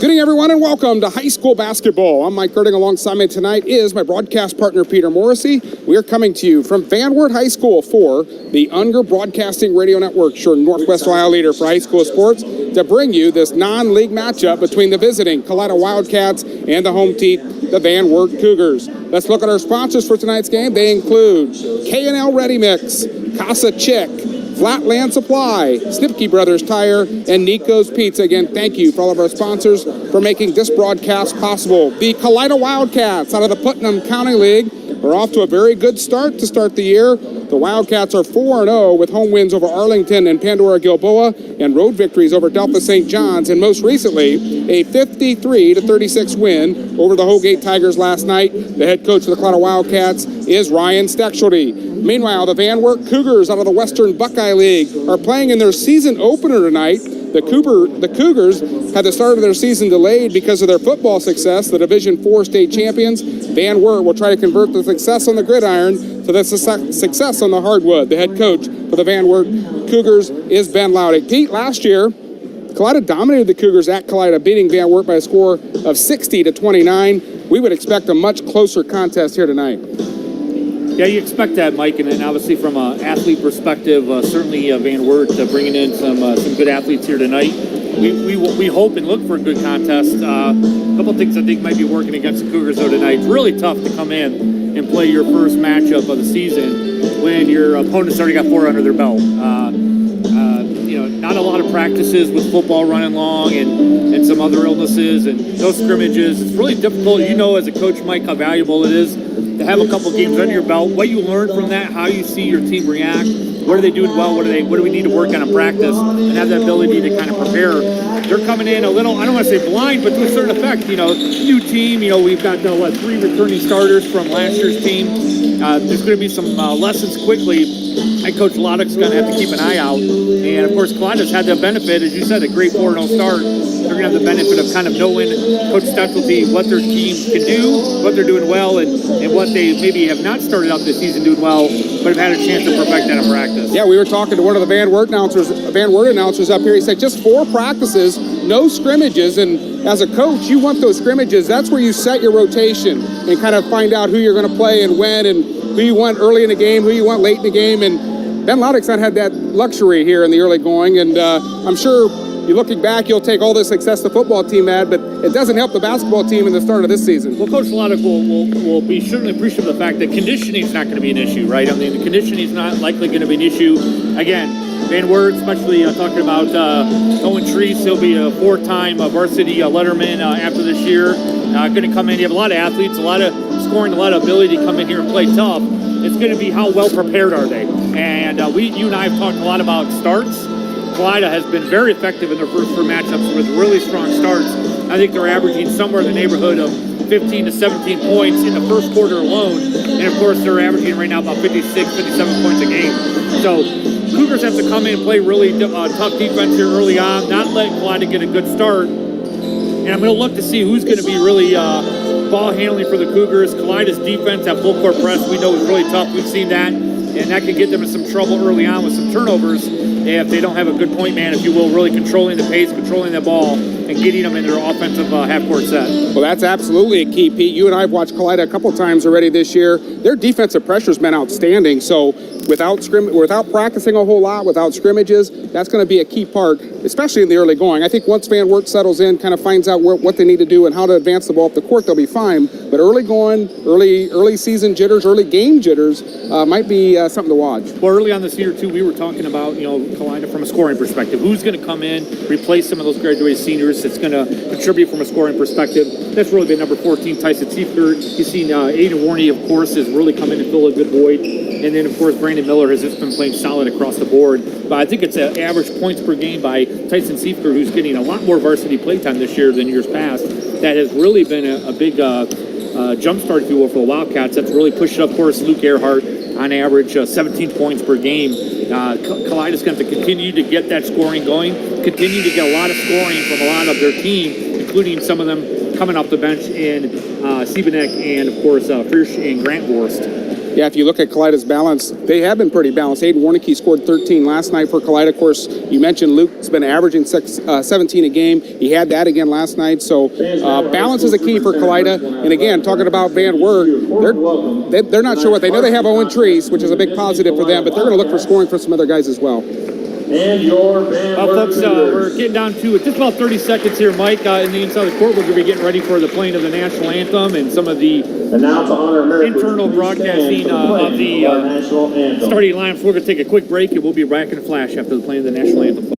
Good evening, everyone, and welcome to high school basketball. I'm Mike Girding. Alongside me tonight is my broadcast partner, Peter Morrissey. We are coming to you from Van Wert High School for the Unger Broadcasting Radio Network, your Northwest Ohio leader for high school sports, to bring you this non-league matchup between the visiting Kalida Wildcats and the home team, the Van Wert Cougars. Let's look at our sponsors for tonight's game. They include K&L Ready Mix, Casa Chick, Flatland Supply, Snipke Brothers Tire, and Nico's Pizza. Again, thank you for all of our sponsors for making this broadcast possible. The Kalida Wildcats out of the Putnam County League are off to a very good start to start the year. The Wildcats are 4-0 with home wins over Arlington and Pandora Gilboa and road victories over Delta St. John's, and most recently a 53-36 win over the Holgate Tigers last night. The head coach of the Kalida Wildcats is Ryan Stechschulte. Meanwhile, the Van Wert Cougars out of the Western Buckeye League are playing in their season opener tonight. The Cougars had the start of their season delayed because of their football success, the Division IV state champions. Van Wert will try to convert the success on the gridiron to the success on the hardwood. The head coach for the Van Wert Cougars is Ben Laudick. Pete, last year, Kalida dominated the Cougars at Kalida, beating Van Wert by a score of 60-29. We would expect a much closer contest here tonight. Yeah, you expect that, Mike, and then obviously from an athlete perspective, certainly Van Wert bringing in some good athletes here tonight. We hope and look for a good contest. A couple of things I think might be working against the Cougars though tonight. It's really tough to come in and play your first matchup of the season when your opponent's already got 4 under their belt. Not a lot of practices with football running long and some other illnesses and no scrimmages. It's really difficult. You know, as a coach, Mike, how valuable it is to have a couple games under your belt, what you learn from that, how you see your team react, what are they doing well, what do we need to work on in practice, and have that ability to kind of prepare. They're coming in a little, I don't want to say blind, but to a certain effect, new team, we've got 3 returning starters from last year's team. There's going to be some lessons quickly. Head Coach Laudick's going to have to keep an eye out. And, of course, Kalida's had the benefit, as you said, a great 4-0 start. They're going to have the benefit of kind of knowing Coach Stechschulte, what their team can do, what they're doing well, and what they maybe have not started out this season doing well, but have had a chance to perfect that in practice. Yeah, we were talking to one of the Van Wert announcers up here. He said just 4 practices, no scrimmages, and as a coach, you want those scrimmages. That's where you set your rotation and kind of find out who you're going to play and when, and who you want early in the game, who you want late in the game, and Ben Laudick's not had that luxury here in the early going, and I'm sure you're looking back, you'll take all the success the football team had, but it doesn't help the basketball team in the start of this season. Well, Coach Laudick will be certainly appreciative of the fact that conditioning is not going to be an issue, right? I mean, the conditioning is not likely going to be an issue. Again, Van Wert, especially talking about Owen Treese, he'll be a 4-time varsity letterman after this year. Going to come in, you have a lot of athletes, a lot of scoring, a lot of ability to come in here and play tough. It's going to be how well prepared are they. And you and I have talked a lot about starts. Kalida has been very effective in their first 4 matchups with really strong starts. I think they're averaging somewhere in the neighborhood of 15 to 17 points in the first quarter alone. And, of course, they're averaging right now about 56, 57 points a game. So Cougars have to come in and play really tough defense here early on, not let Kalida get a good start. And I'm going to look to see who's going to be really ball handling for the Cougars. Kalida's defense at full court press, we know, is really tough. We've seen that. And that could get them in some trouble early on with some turnovers if they don't have a good point man, if you will, really controlling the pace, controlling the ball, and getting them in their offensive half-court set. Well, that's absolutely a key, Pete. You and I have watched Kalida a couple times already this year. Their defensive pressure's been outstanding, so without practicing a whole lot, without scrimmages, that's going to be a key part, especially in the early going. I think once Van Wert settles in, kind of finds out what they need to do and how to advance the ball up the court, they'll be fine. But early going, early season jitters, early game jitters might be something to watch. Well, early on this year, too, we were talking about, Kalida from a scoring perspective. Who's going to come in, replace some of those graduated seniors that's going to contribute from a scoring perspective? That's really been number 14, Tyson Seifert. You've seen Aiden Warney, of course, has really come in and fill a good void. And then, of course, Brandon Miller has just been playing solid across the board. But I think it's an average points per game by Tyson Seifert, who's getting a lot more varsity playtime this year than years past. That has really been a big jump start, if you will, for the Wildcats. That's really pushed up, of course, Luke Earhart on average 17 points per game. Kalida's going to have to continue to get that scoring going, continue to get a lot of scoring from a lot of their team, including some of them coming off the bench in Siebenek and, of course, Frisch and Grant Vorst. Yeah, if you look at Kalida's balance, they have been pretty balanced. Aiden Warnicki scored 13 last night for Kalida. Of course, you mentioned Luke's been averaging 17 a game. He had that again last night. So balance is a key for Kalida. And again, talking about Van Wert, they're not sure what. They know they have Owen Treese, which is a big positive for them, but they're going to look for scoring for some other guys as well. And your folks, we're getting down to just about 30 seconds here, Mike. In the inside of the court, we're going to be getting ready for the playing of the national anthem and some of the internal broadcasting of the starting lineups. We're going to take a quick break, and we'll be back in a flash after the playing of the national anthem.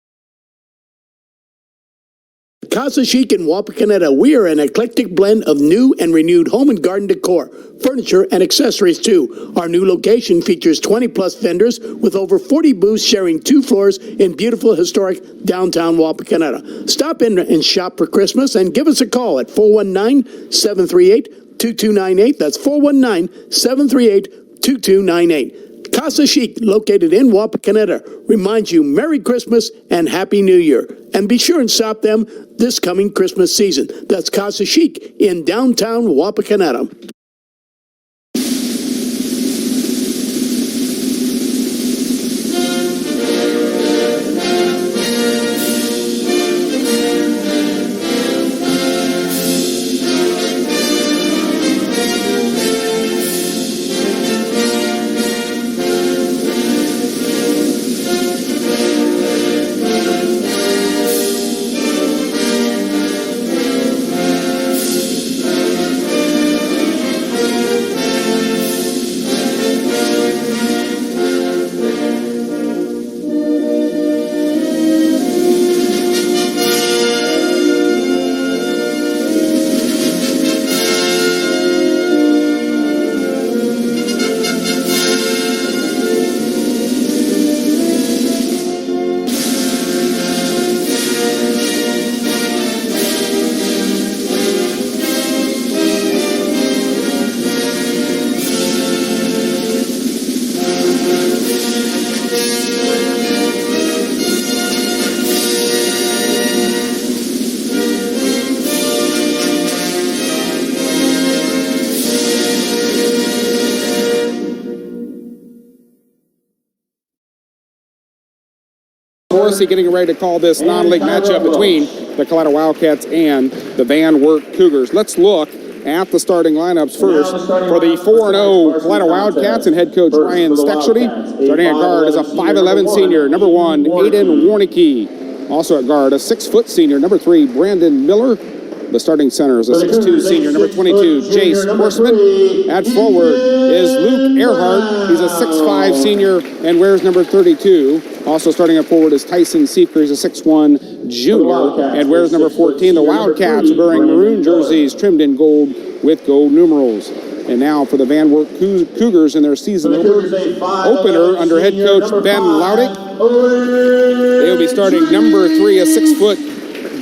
Casa Chic in Wapakoneta. We are an eclectic blend of new and renewed home and garden decor, furniture, and accessories too. Our new location features 20-plus vendors with over 40 booths sharing 2 floors in beautiful historic downtown Wapakoneta. Stop in and shop for Christmas and give us a call at 419-738-2298. That's 419-738-2298. Casa Chic, located in Wapakoneta, reminds you Merry Christmas and Happy New Year. And be sure and stop them this coming Christmas season. That's Casa Chic in downtown Wapakoneta. Morrissey getting ready to call this non-league matchup between the Kalida Wildcats and the Van Wert Cougars. Let's look at the starting lineups first. For the 4-0 Kalida Wildcats and head coach Ryan Stexley, starting at guard is a 5'11 senior, number 1, Aiden Warnicki. Also at guard, a 6-foot senior, number 3, Brandon Miller. The starting center is a 6'2 senior, number 22, Jace Horseman. At forward is Luke Earhart. He's a 6'5 senior and wears number 32. Also starting at forward is Tyson Seeker. He's a 6'1 junior and wears number 14. The Wildcats are wearing maroon jerseys trimmed in gold with gold numerals. And now for the Van Wert Cougars in their season opener under head coach Ben Laudick. They'll be starting number 3, a 6-foot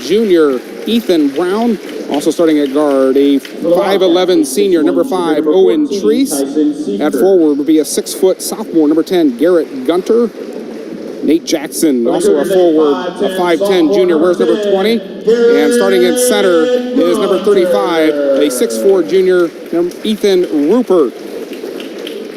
junior, Ethan Brown. Also starting at guard, a 5'11 senior, number 5, Owen Treese. At forward would be a 6-foot sophomore, number 10, Garrett Gunter. Nate Jackson, also a forward, a 5'10 junior, wears number 20. And starting in center is number 35, a 6'4 junior, Ethan Rupert.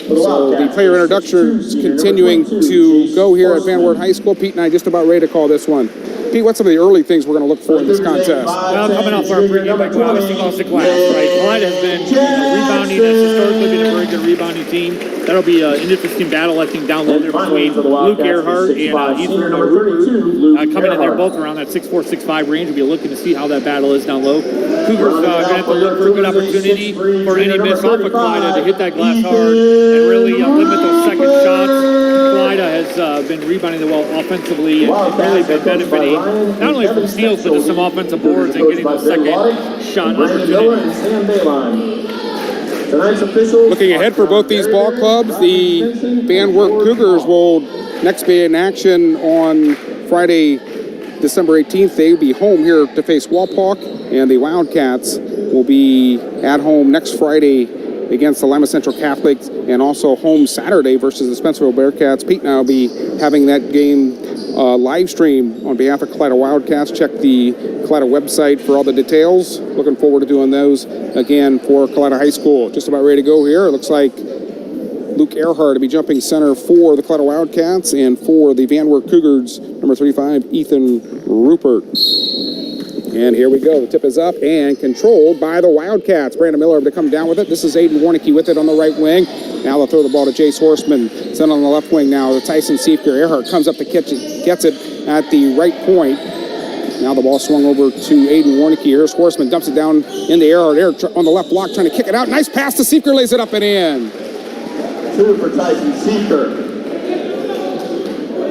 So the player introductions continuing to go here at Van Wert High School. Pete and I just about ready to call this one. Pete, what's some of the early things we're going to look for in this contest? Well, coming off our pregame, like we obviously lost the class, right? Kalida has been rebounding, has historically been a very good rebounding team. That'll be an interesting battle, I think, down low there between Luke Earhart and Ethan Rupert. Coming in there both around that 6'4", 6'5 range. We'll be looking to see how that battle is down low. Cougars going to have to look for a good opportunity for any miss off of Kalida to hit that glass hard and really limit those second shots. Kalida has been rebounding the well offensively and really been benefiting not only from steals but just some offensive boards and getting the second shot opportunity. Looking ahead for both these ball clubs, the Van Wert Cougars will next be in action on Friday, December 18th. They will be home here to face Walpock, and the Wildcats will be at home next Friday against the Lima Central Catholics, and also home Saturday versus the Spencerville Bearcats. Pete and I will be having that game live stream on behalf of Kalida Wildcats. Check the Kalida website for all the details. Looking forward to doing those again for Kalida High School. Just about ready to go here. It looks like Luke Earhart to be jumping center for the Kalida Wildcats, and for the Van Wert Cougars, number 35, Ethan Rupert. And here we go. The tip is up and controlled by the Wildcats. Brandon Miller to come down with it. This is Aiden Warnicki with it on the right wing. Now they'll throw the ball to Jace Horseman. Sent on the left wing now to Tyson Siefker. Earhart comes up to catch it, gets it at the right point. Now the ball swung over to Aiden Warnicki. Here's Horseman, dumps it down in the Earhart. On the left block, trying to kick it out. Nice pass to Siefker, lays it up and in. 2 for Tyson Siefker.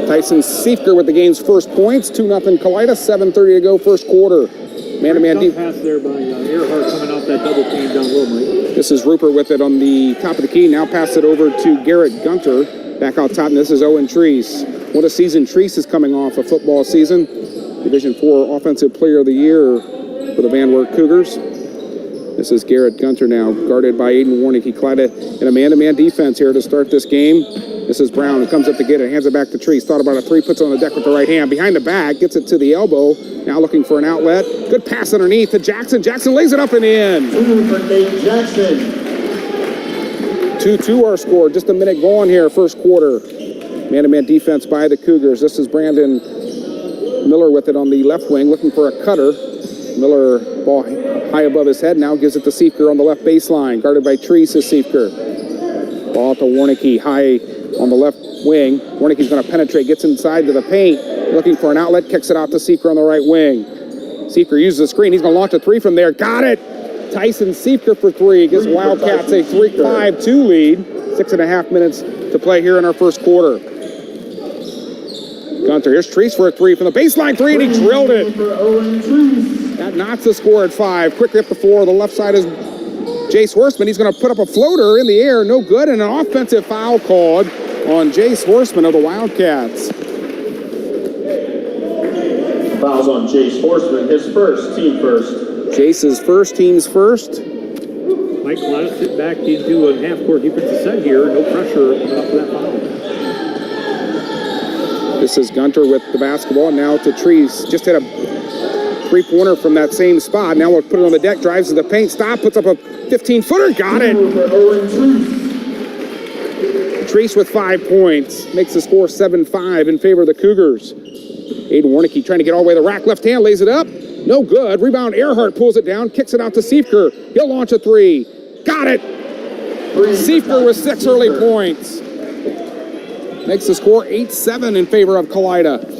Tyson Siefker with the game's first points. 2-0 Kalida, 7:30 to go, first quarter. Man-to-man deep. Pass there by Earhart coming off that double team down low, Mike. This is Rupert with it on the top of the key. Now pass it over to Garrett Gunter. Back out top, and this is Owen Treese. What a season Treese is coming off a football season. Division IV Offensive Player of the Year for the Van Wert Cougars. This is Garrett Gunter now, guarded by Aiden Warnicki. Kalida in a man-to-man defense here to start this game. This is Brown, who comes up to get it, hands it back to Treese. Thought about a three, puts it on the deck with the right hand. Behind the back, gets it to the elbow. Now looking for an outlet. Good pass underneath to Jackson. Jackson lays it up and in. 2 for Nate Jackson. 2-2 our score. Just a minute gone here, first quarter. Man-to-man defense by the Cougars. This is Brandon Miller with it on the left wing, looking for a cutter. Miller, ball high above his head, now gives it to Siefker on the left baseline, guarded by Treese is Siefker. Ball to Warnicki, high on the left wing. Warnicki's going to penetrate, gets inside to the paint, looking for an outlet, kicks it out to Siefker on the right wing. Siefker uses the screen, he's going to launch a three from there, got it! Tyson Siefker for three, gives Wildcats a 5-2 lead. 6.5 minutes to play here in our first quarter. Gunter, here's Treese for a three from the baseline three, and he drilled it. That knocks the score at 5. Quickly up the floor. The left side is Jace Horseman. He's going to put up a floater in the air. No good. And an offensive foul called on Jace Horseman of the Wildcats. Fouls on Jace Horseman, his first, team first. Jace's first, team's first. Mike Kalida sit back into a half-court defensive set here. No pressure coming up for that foul. This is Gunter with the basketball. Now to Treese. Just hit a three-pointer from that same spot. Now we'll put it on the deck, drives to the paint, stop, puts up a 15-footer, got it. Treese with 5 points, makes the score 7-5 in favor of the Cougars. Aiden Warnicki trying to get all the way to the rack, left hand, lays it up, no good. Rebound, Earhart pulls it down, kicks it out to Siefker. He'll launch a three, got it. Siefker with 6 early points. Makes the score 8-7 in favor of Kalida.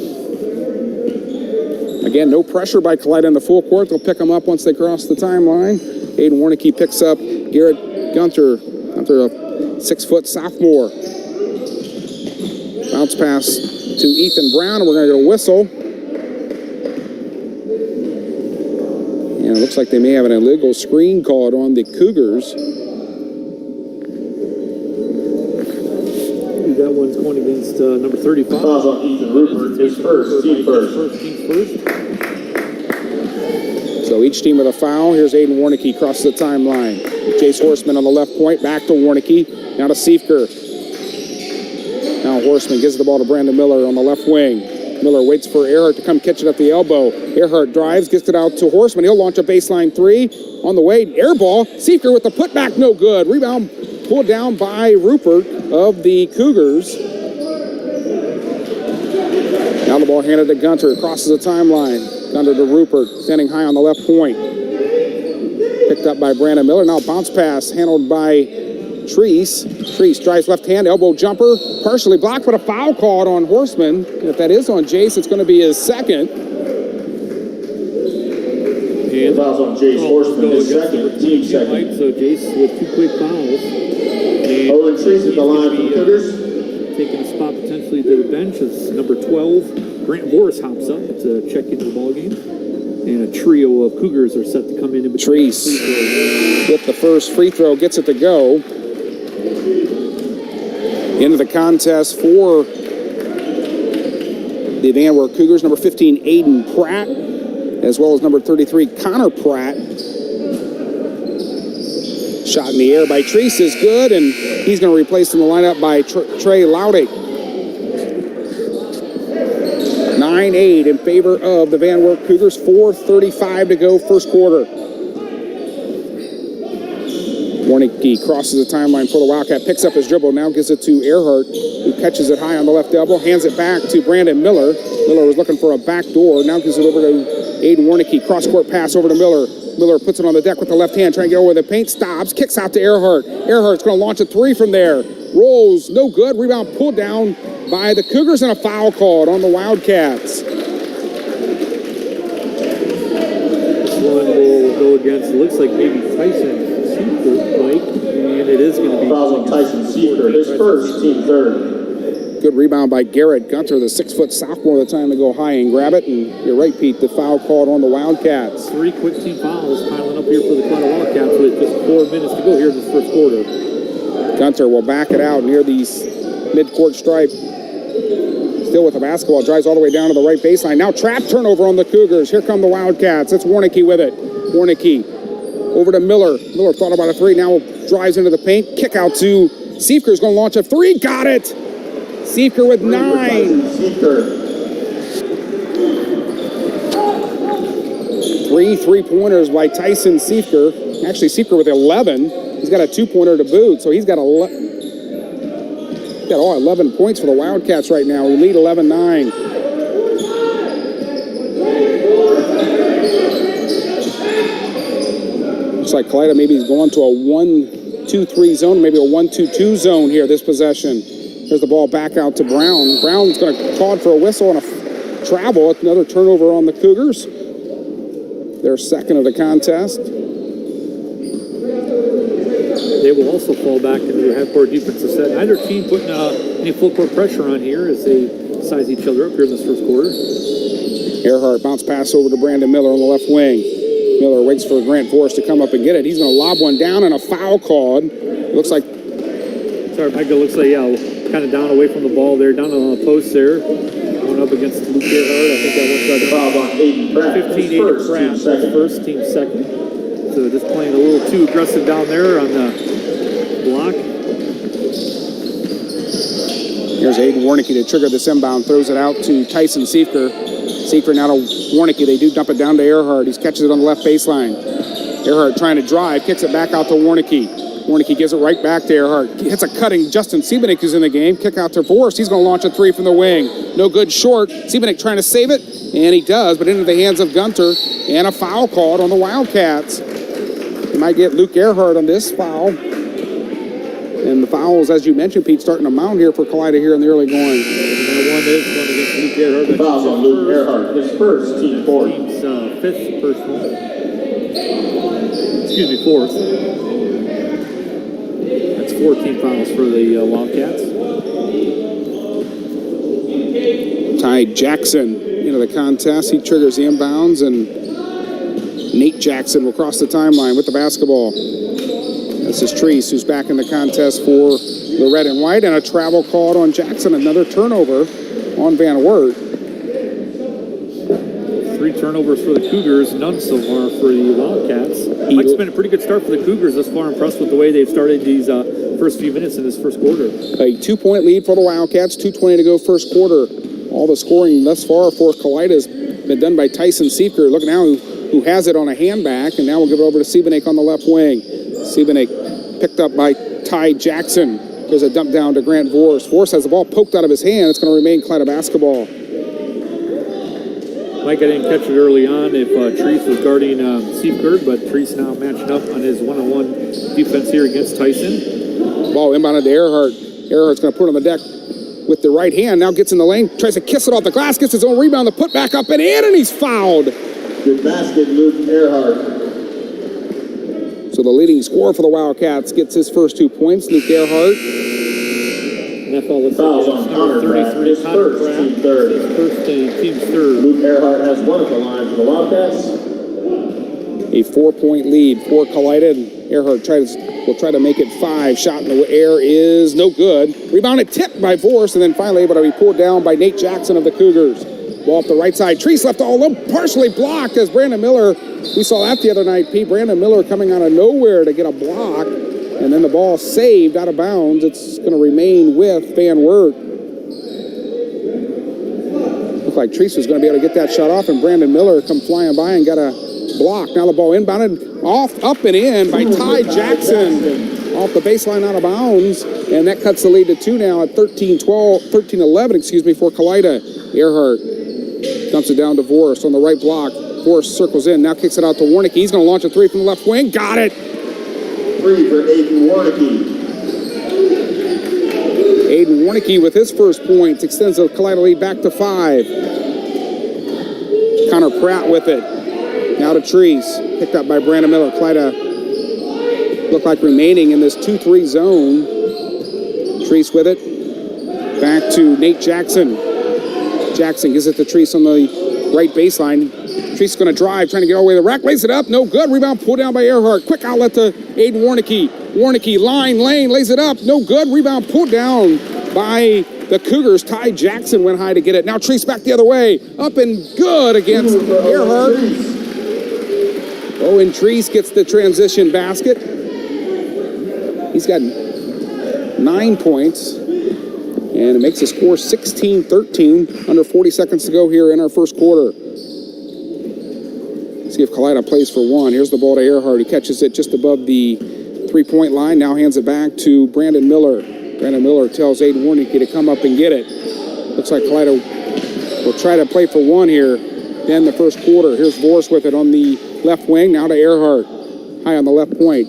Again, no pressure by Kalida in the full court. They'll pick them up once they cross the timeline. Aiden Warnicki picks up Garrett Gunter. Gunter, a 6-foot sophomore. Bounce pass to Ethan Brown, and we're going to get a whistle. And it looks like they may have an illegal screen called on the Cougars. That one's going against number 35. Fouls on Ethan Rupert, his first, team first. So each team with a foul. Here's Aiden Warnicki across the timeline. Jace Horseman on the left point, back to Warnicki. Now to Siefker. Now Horseman gives the ball to Brandon Miller on the left wing. Miller waits for Earhart to come catch it at the elbow. Earhart drives, gets it out to Horseman. He'll launch a baseline three. On the way, air ball. Siefker with the putback, no good. Rebound pulled down by Rupert of the Cougars. Now the ball handed to Gunter, crosses the timeline. Gunter to Rupert, standing high on the left point. Picked up by Brandon Miller. Now bounce pass handled by Treese. Treese drives left hand, elbow jumper, partially blocked, but a foul called on Horseman. If that is on Jace, it's going to be his second. And fouls on Jace Horseman, his second, team second. So Jace with 2 quick fouls. Owen Treese at the line for the Cougars. Taking a spot potentially to the bench as number 12. Grant Boris hops up to check into the ballgame. And a trio of Cougars are set to come in between. Treese with the first free throw, gets it to go. Into the contest for the Van Wert Cougars, number 15, Aiden Pratt, as well as number 33, Connor Pratt. Shot in the air by Treese is good, and he's going to replace in the lineup by Trey Loudick. 9-8 in favor of the Van Wert Cougars. 4:35 to go, first quarter. Warnicki crosses the timeline for the Wildcat, picks up his dribble, now gives it to Earhart, who catches it high on the left elbow, hands it back to Brandon Miller. Miller was looking for a back door, now gives it over to Aiden Warnicki. Cross-court pass over to Miller. Miller puts it on the deck with the left hand, trying to get over the paint, stops, kicks out to Earhart. Earhart's going to launch a three from there. Rolls, no good. Rebound pulled down by the Cougars and a foul called on the Wildcats. This one will go against, it looks like maybe Tyson Seifert, Mike, and it is going to be... Fouls on Tyson Seifert, his first, team third. Good rebound by Garrett Gunter, the 6-foot sophomore, the time to go high and grab it. And you're right, Pete, the foul called on the Wildcats. 3 quick team fouls piling up here for the Kalida Wildcats with just 4 minutes to go here in this first quarter. Gunter will back it out near the mid-court stripe. Still with the basketball, drives all the way down to the right baseline. Now trap turnover on the Cougars. Here come the Wildcats. It's Warnicki with it. Warnicki over to Miller. Miller thought about a three, now drives into the paint. Kick out to Seifker's going to launch a three. Got it! Seifker with 9. Three-pointers by Tyson Seifker. Actually, Seifker with 11. He's got a 2-pointer to boot, so he's got all 11 points for the Wildcats right now. We lead 11-9. Looks like Kalida maybe is going to a 1-2-3 zone, maybe a 1-2-2 zone here this possession. There's the ball back out to Brown. Brown's going to call for a whistle and a travel. Another turnover on the Cougars. Their second of the contest. They will also fall back into their half-court defensive set. Neither team putting any full-court pressure on here as they size each other up here in this first quarter. Earhart bounce pass over to Brandon Miller on the left wing. Miller waits for Grant Forrest to come up and get it. He's going to lob one down and a foul called. Looks like... Sorry, Mike, it looks like, kind of down away from the ball there, down on the post there. Going up against Luke Earhart. I think that one's Foul on Aiden Pratt. 15 Aiden Pratt, first, team second. So just playing a little too aggressive down there on the block. Here's Aiden Warnicki to trigger this inbound, throws it out to Tyson Seifker. Seifker now to Warnicki. They do dump it down to Earhart. He catches it on the left baseline. Earhart trying to drive, kicks it back out to Warnicki. Warnicki gives it right back to Earhart. Hits a cutting Justin Siebenek, who's in the game. Kick out to Forrest. He's going to launch a three from the wing. No good short. Siebenek trying to save it, and he does, but into the hands of Gunter. And a foul called on the Wildcats. They might get Luke Earhart on this foul. And the fouls, as you mentioned, Pete, starting to mount here for Kalida here in the early going. And that one is going against Luke Earhart. Fouls on Luke Earhart, his first, team fourth. Team's fifth personal. Excuse me, fourth. 14 fouls for the Wildcats. Ty Jackson into the contest. He triggers the inbounds, and Nate Jackson will cross the timeline with the basketball. This is Treese, who's back in the contest for the red and white, and a travel called on Jackson. Another turnover on Van Wert. 3 turnovers for the Cougars, none so far for the Wildcats. Mike's been a pretty good start for the Cougars thus far. Impressed with the way they've started these first few minutes in this first quarter. A 2-point lead for the Wildcats, 2:20 to go first quarter. All the scoring thus far for Kalida has been done by Tyson Seifker. Look now who has it on a handback, and now we'll give it over to Siebenek on the left wing. Siebenek picked up by Ty Jackson. There's a dump down to Grant Forrest. Forrest has the ball poked out of his hand. It's going to remain Kalida basketball. Mike, I didn't catch it early on if Treese was guarding Seifker, but Treese now matching up on his one-on-one defense here against Tyson. Ball inbounded to Earhart. Earhart's going to put it on the deck with the right hand. Now gets in the lane, tries to kiss it off the glass, gets his own rebound, the put back up and in, and he's fouled. Good basket, Luke Earhart. So the leading scorer for the Wildcats gets his first 2 points, Luke Earhart. And that foul Fouls on Connor Pratt, his first, team third. His first team's third. Luke Earhart has one at the line for the Wildcats. A 4-point lead for Kalida, and Earhart will try to make it 5. Shot in the air is no good. Rebounded, tipped by Forrest, and then finally able to be pulled down by Nate Jackson of the Cougars. Ball up the right side. Treese left all alone, partially blocked as Brandon Miller. We saw that the other night, Pete. Brandon Miller coming out of nowhere to get a block, and then the ball saved out of bounds. It's going to remain with Van Wert. Looked like Treese was going to be able to get that shot off, and Brandon Miller come flying by and got a block. Now the ball inbounded off, up and in by Ty Jackson. Off the baseline, out of bounds, and that cuts the lead to 2 now at 13-11, for Kalida. Earhart dumps it down to Vorst on the right block. Vorst circles in, now kicks it out to Warnicki. He's going to launch a 3 from the left wing. Got it! 3 for Aiden Warnicki. Aiden Warnicki with his first points extends the Kalida lead back to 5. Connor Pratt with it. Now to Treese. Picked up by Brandon Miller. Kalida look like remaining in this 2-3 zone. Treese with it. Back to Nate Jackson. Jackson gives it to Treese on the right baseline. Treese going to drive, trying to get all the way to the rack. Lays it up. No good. Rebound pulled down by Earhart. Quick outlet to Aiden Warnicki. Warnicki, lane, lays it up. No good. Rebound pulled down by the Cougars. Ty Jackson went high to get it. Now Treese back the other way. Up and good against Earhart. Owen Treese gets the transition basket. He's got 9 points, and it makes the score 16-13, under 40 seconds to go here in our first quarter. See if Kalida plays for one. Here's the ball to Earhart. He catches it just above the three-point line, now hands it back to Brandon Miller. Brandon Miller tells Aiden Warnicki to come up and get it. Looks like Kalida will try to play for one here in the first quarter. Here's Vorst with it on the left wing, now to Earhart. High on the left point.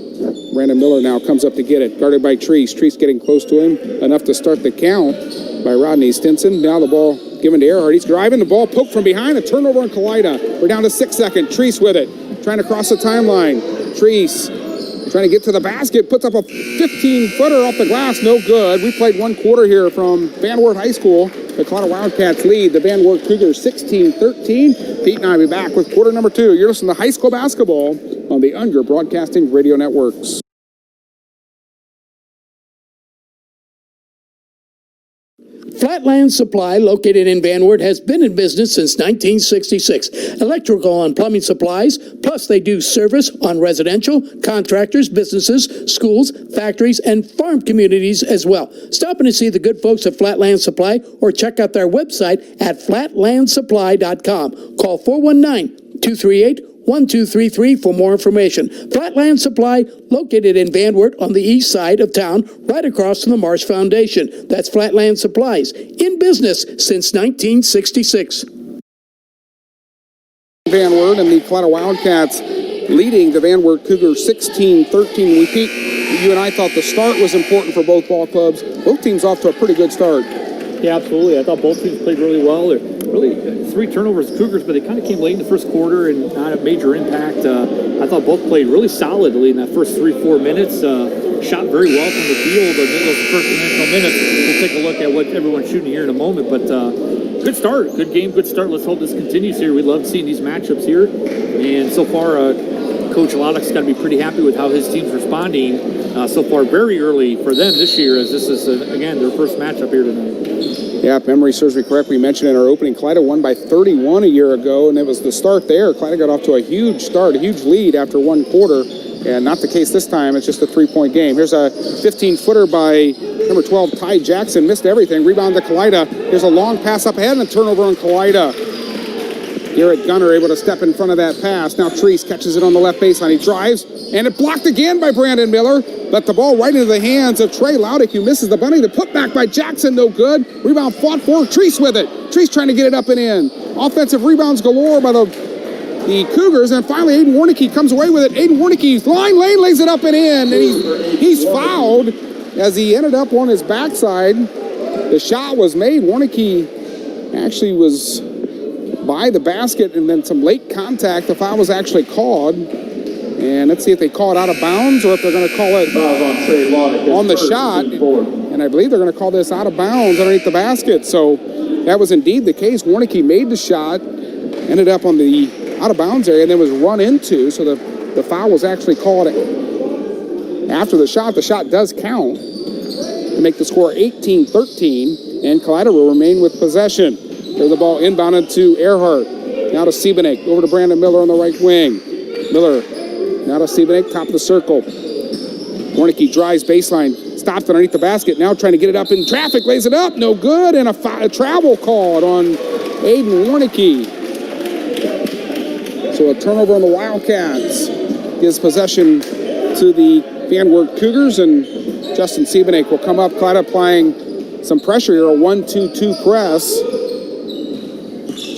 Brandon Miller now comes up to get it. Guarded by Treese. Treese getting close to him. Enough to start the count by Rodney Stinson. Now the ball given to Earhart. He's driving. The ball poked from behind. A turnover on Kalida. We're down to 6 seconds. Treese with it. Trying to cross the timeline. Treese trying to get to the basket. Puts up a 15-footer off the glass. No good. We played one quarter here from Van Wert High School. The Kalida Wildcats lead the Van Wert Cougars 16-13. Pete and I will be back with quarter number 2. You're listening to high school basketball on the Unger Broadcasting Radio Networks. Flatland Supply, located in Van Wert, has been in business since 1966. Electrical and plumbing supplies, plus they do service on residential, contractors, businesses, schools, factories, and farm communities as well. Stop in and see the good folks at Flatland Supply or check out their website at flatlandsupply.com. Call 419-238-1233 for more information. Flatland Supply, located in Van Wert on the east side of town, right across from the Marsh Foundation. That's Flatland Supplies, in business since 1966. Van Wert and the Kalida Wildcats leading the Van Wert Cougars 16-13. Pete, you and I thought the start was important for both ball clubs. Both teams off to a pretty good start. Yeah, absolutely. I thought both teams played really well. Really 3 turnovers, Cougars, but they kind of came late in the first quarter and not a major impact. I thought both played really solidly in that first 3-4 minutes. Shot very well from the field in those first initial minutes. We'll take a look at what everyone's shooting here in a moment, but good start, good game, good start. Let's hope this continues here. We love seeing these matchups here, and so far, Coach Loddock's got to be pretty happy with how his team's responding so far. Very early for them this year, as this is again their first matchup here tonight. Yeah, if memory serves me correct, we mentioned in our opening, Kalida won by 31 a year ago, and it was the start there. Kalida got off to a huge start, a huge lead after one quarter, and not the case this time. It's just a 3-point game. Here's a 15-footer by number 12, Ty Jackson. Missed everything. Rebound to Kalida. Here's a long pass up ahead and a turnover on Kalida. Garrett Gunner able to step in front of that pass. Now Treese catches it on the left baseline. He drives, and it blocked again by Brandon Miller. But the ball right into the hands of Trey Laudick, who misses the bunny. The putback by Jackson, no good. Rebound fought for. Treese with it. Treese trying to get it up and in. Offensive rebounds galore by the Cougars. And finally, Aiden Warnicki comes away with it. Aiden Warnicki's line lane lays it up and in. And he's fouled as he ended up on his backside. The shot was made. Warnicki actually was by the basket, and then some late contact. The foul was actually called. And let's see if they call it out of bounds or if they're going to call it on the shot. And I believe they're going to call this out of bounds underneath the basket. So that was indeed the case. Warnicki made the shot, ended up on the out of bounds area, and then was run into. So the foul was actually called after the shot. The shot does count to make the score 18-13, and Kalida will remain with possession. There's the ball inbounded to Earhart. Now to Siebenek, over to Brandon Miller on the right wing. Miller, now to Siebenek, top of the circle. Warnicki drives baseline, stops underneath the basket, now trying to get it up in traffic, lays it up, no good, and a travel called on Aiden Warnicki. So a turnover on the Wildcats gives possession to the Van Wert Cougars, and Justin Siebenek will come up. Kalida applying some pressure here, a 1-2-2 press.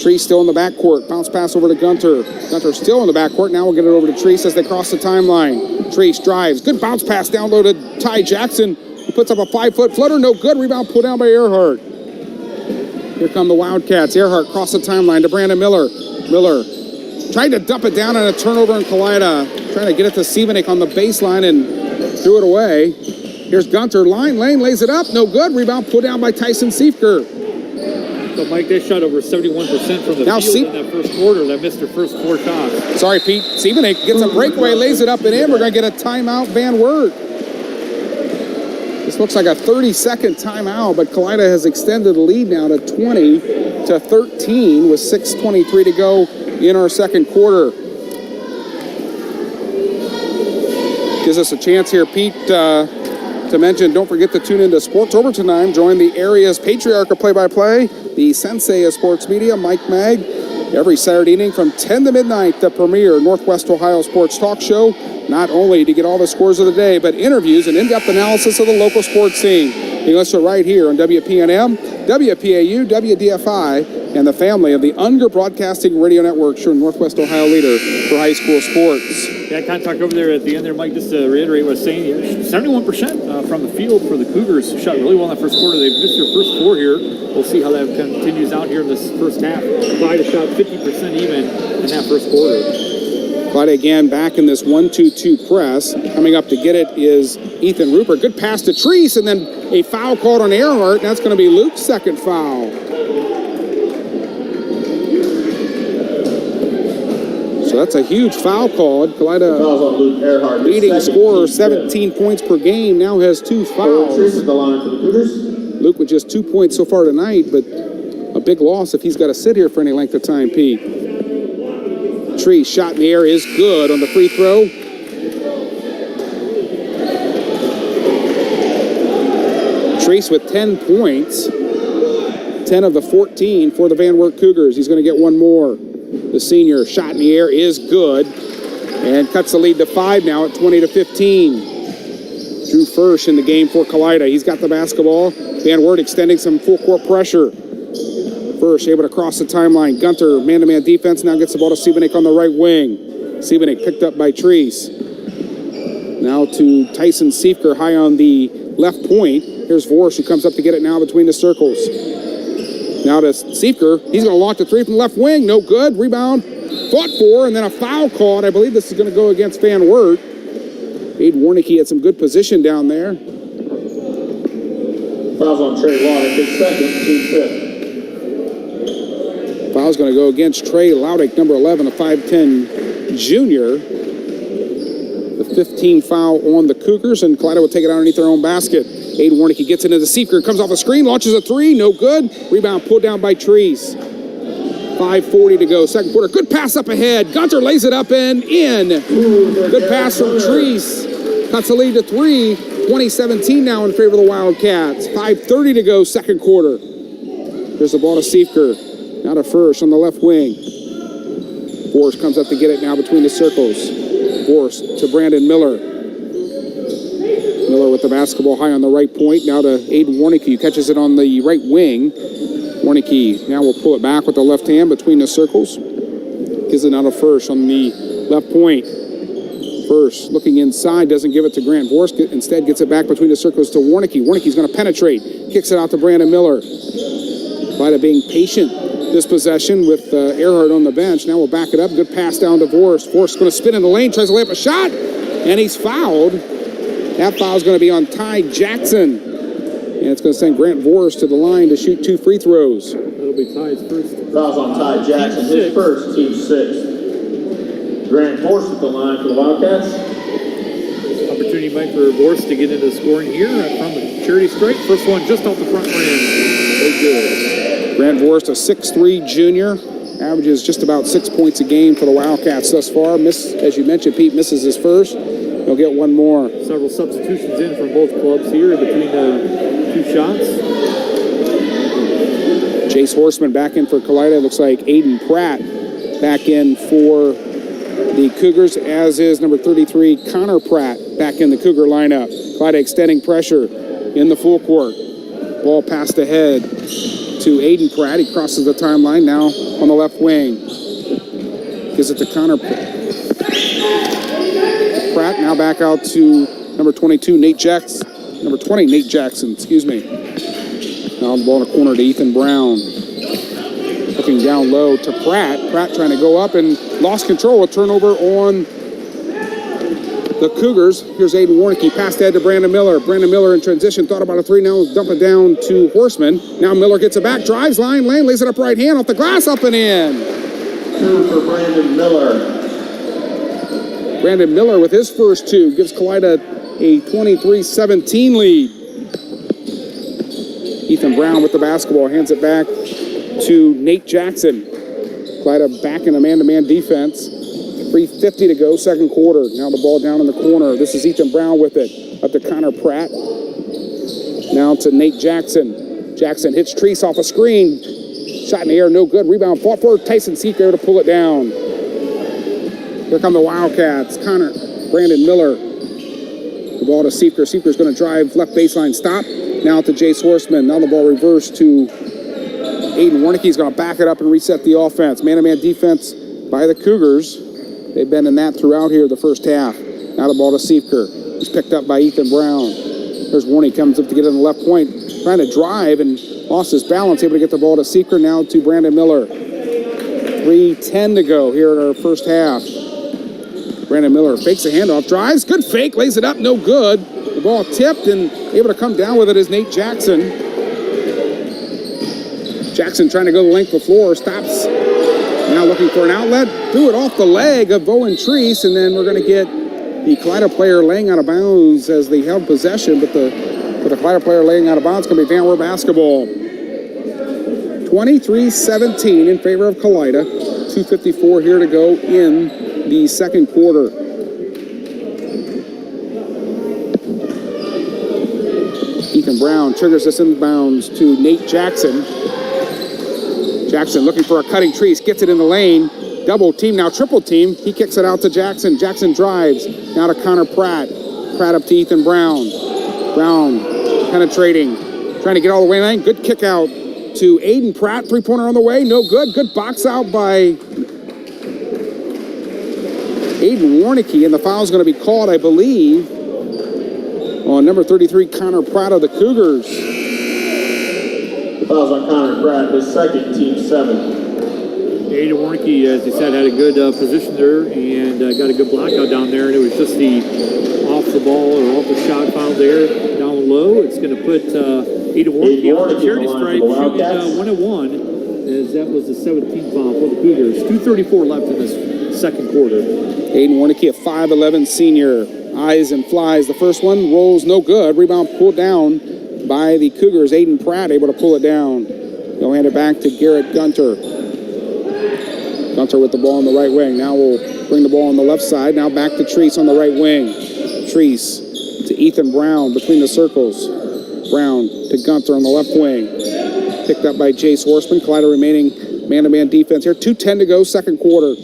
Treese still in the backcourt. Bounce pass over to Gunter. Gunter still in the backcourt. Now we'll get it over to Treese as they cross the timeline. Treese drives. Good bounce pass down low to Ty Jackson. He puts up a 5-foot floater. No good. Rebound pulled down by Earhart. Here come the Wildcats. Earhart cross the timeline to Brandon Miller. Miller tried to dump it down on a turnover in Kalida. Trying to get it to Siebenek on the baseline and threw it away. Here's Gunter. Lane lays it up. No good. Rebound pulled down by Tyson Siefker. So, Mike, they shot over 71% from the field in that first quarter. That missed their first 4 shots. Sorry, Pete. Siebenek gets a breakaway, lays it up and in. We're going to get a timeout, Van Wert. This looks like a 30-second timeout, but Kalida has extended the lead now to 20-13 with 6:23 to go in our second quarter. Gives us a chance here, Pete, to mention, don't forget to tune into Sports Overtime. Join the area's patriarch of play-by-play, the sensei of sports media, Mike Mag, every Saturday evening from 10 to midnight, the premier Northwest Ohio sports talk show, not only to get all the scores of the day, but interviews and in-depth analysis of the local sports scene. You can listen right here on WPNM, WPAU, WDFI, and the family of the Unger Broadcasting Radio Network, sure Northwest Ohio leader for high school sports. Yeah, kind of talk over there at the end there, Mike, just to reiterate what I was saying here. 71% from the field for the Cougars. Shot really well in that first quarter. They've missed their first 4 here. We'll see how that continues out here in this first half. Kalida shot 50% even in that first quarter. Kalida again back in this 1-2-2 press. Coming up to get it is Ethan Rupert. Good pass to Treese, and then a foul called on Earhart, and that's going to be Luke's second foul. So that's a huge foul called. Kalida, leading scorer, 17 points per game, now has 2 fouls. Luke with just 2 points so far tonight, but a big loss if he's got to sit here for any length of time, Pete. Treese shot in the air is good on the free throw. Treese with 10 points, 10 of the 14 for the Van Wert Cougars. He's going to get one more. The senior shot in the air is good and cuts the lead to 5 now at 20-15. Drew Fursch in the game for Kalida. He's got the basketball. Van Wert extending some full court pressure. Fursch able to cross the timeline. Gunter, man-to-man defense, now gets the ball to Siebenek on the right wing. Siebenek picked up by Treese. Now to Tyson Siefker high on the left point. Here's Vorsch who comes up to get it now between the circles. Now to Siefker. He's going to launch a 3 from the left wing. No good. Rebound. Fought for, and then a foul called. I believe this is going to go against Van Wert. Abe Warnicki had some good position down there. Fouls on Trey Laudick, his second, team fifth. Foul's going to go against Trey Laudick, number 11, a 5'10 junior. The 15 foul on the Cougars, and Kalida will take it underneath their own basket. Aiden Warnicki gets into the Siefker, comes off the screen, launches a 3, no good. Rebound pulled down by Treese. 5:40 to go, second quarter. Good pass up ahead. Gunter lays it up and in. Good pass from Treese. Cuts the lead to 3. 2017 now in favor of the Wildcats. 5:30 to go, second quarter. There's the ball to Siefker. Now to Fursch on the left wing. Force comes up to get it now between the circles. Force to Brandon Miller. Miller with the basketball high on the right point. Now to Aiden Warnicki, who catches it on the right wing. Warnicki now will pull it back with the left hand between the circles. Gives it now to Fursch on the left point. Fursch looking inside, doesn't give it to Grant Vorsk. Instead gets it back between the circles to Warnicki. Warnicki's going to penetrate. Kicks it out to Brandon Miller. Kalida being patient this possession with Earhart on the bench. Now we'll back it up. Good pass down to Vorsk. Vorsk going to spin in the lane, tries to lay up a shot, and he's fouled. That foul's going to be on Ty Jackson. And it's going to send Grant Vorsk to the line to shoot 2 free throws. That'll be Ty's first. Fouls on Ty Jackson, his first, team 6. Grant Vorsk at the line for the Wildcats. Opportunity, Mike, for Vorsk to get into scoring here from the charity stripe. First one just off the front rim. Very good. Grant Vorst, a 6'3 junior, averages just about 6 points a game for the Wildcats thus far. As you mentioned, Pete misses his first. He'll get one more. Several substitutions in from both clubs here between the 2 shots. Jace Horseman back in for Kalida. Looks like Aiden Pratt back in for the Cougars, as is number 33, Connor Pratt, back in the Cougar lineup. Kalida extending pressure in the full court. Ball passed ahead to Aiden Pratt. He crosses the timeline now on the left wing. Gives it to Connor Pratt. Now back out to number 22, Nate Jackson. Number 20, Nate Jackson, excuse me. Now the ball in the corner to Ethan Brown. Looking down low to Pratt. Pratt trying to go up and lost control. A turnover on the Cougars. Here's Aiden Warnicki. Passed ahead to Brandon Miller. Brandon Miller in transition. Thought about a three. Now dump it down to Horseman. Now Miller gets it back. Drives line. Lane lays it up right hand. Off the glass. Up and in. 2 for Brandon Miller. Brandon Miller with his first 2 gives Kalida a 23-17 lead. Ethan Brown with the basketball. Hands it back to Nate Jackson. Kalida back in a man-to-man defense. 3:50 to go, second quarter. Now the ball down in the corner. This is Ethan Brown with it. Up to Connor Pratt. Now to Nate Jackson. Jackson hits Treese off a screen. Shot in the air, no good. Rebound fought for Tyson Seeker to pull it down. Here come the Wildcats. Brandon Miller. The ball to Seeker. Seeker's going to drive left baseline. Stop. Now to Jace Horseman. Now the ball reversed to Aiden Warnicki. He's going to back it up and reset the offense. Man-to-man defense by the Cougars. They've been in that throughout here the first half. Now the ball to Seeker. He's picked up by Ethan Brown. There's Warnicki, comes up to get it on the left point. Trying to drive and lost his balance. Able to get the ball to Seeker. Now to Brandon Miller. 3:10 to go here in our first half. Brandon Miller fakes a handoff. Drives. Good fake. Lays it up. No good. The ball tipped and able to come down with it is Nate Jackson. Jackson trying to go the length of the floor. Stops. Now looking for an outlet. Threw it off the leg of Bowen Treese, and then we're going to get the Kalida player laying out of bounds as they held possession, but the Kalida player laying out of bounds is going to be Van Wert basketball. 23-17 in favor of Kalida. 2:54 here to go in the second quarter. Ethan Brown triggers this inbounds to Nate Jackson. Jackson looking for a cutting Treese, gets it in the lane. Double team, now triple team. He kicks it out to Jackson. Jackson drives. Now to Connor Pratt. Pratt up to Ethan Brown. Brown penetrating. Trying to get all the way in. Good kick out to Aiden Pratt. Three-pointer on the way. No good. Good box out by Aiden Warnicki. And the foul's going to be called, I believe, on number 33, Connor Pratt of the Cougars. Fouls on Connor Pratt, his second, team 7. Aiden Warnicki, as you said, had a good position there and got a good blockout down there. And it was just the off the ball or off the shot foul there down low. It's going to put Aiden Warnicki on the charity stripe, shooting 1-1, as that was the 17th foul for the Cougars. 2:34 left in this second quarter. Aiden Warnicki, a 5'11 senior. Eyes and flies. The first one rolls no good. Rebound pulled down by the Cougars. Aiden Pratt able to pull it down. They'll hand it back to Garrett Gunter. Gunter with the ball on the right wing. Now we'll bring the ball on the left side. Now back to Treese on the right wing. Treese to Ethan Brown between the circles. Brown to Gunter on the left wing. Picked up by Jace Horseman. Kalida remaining man-to-man defense here. 2:10 to go, second quarter.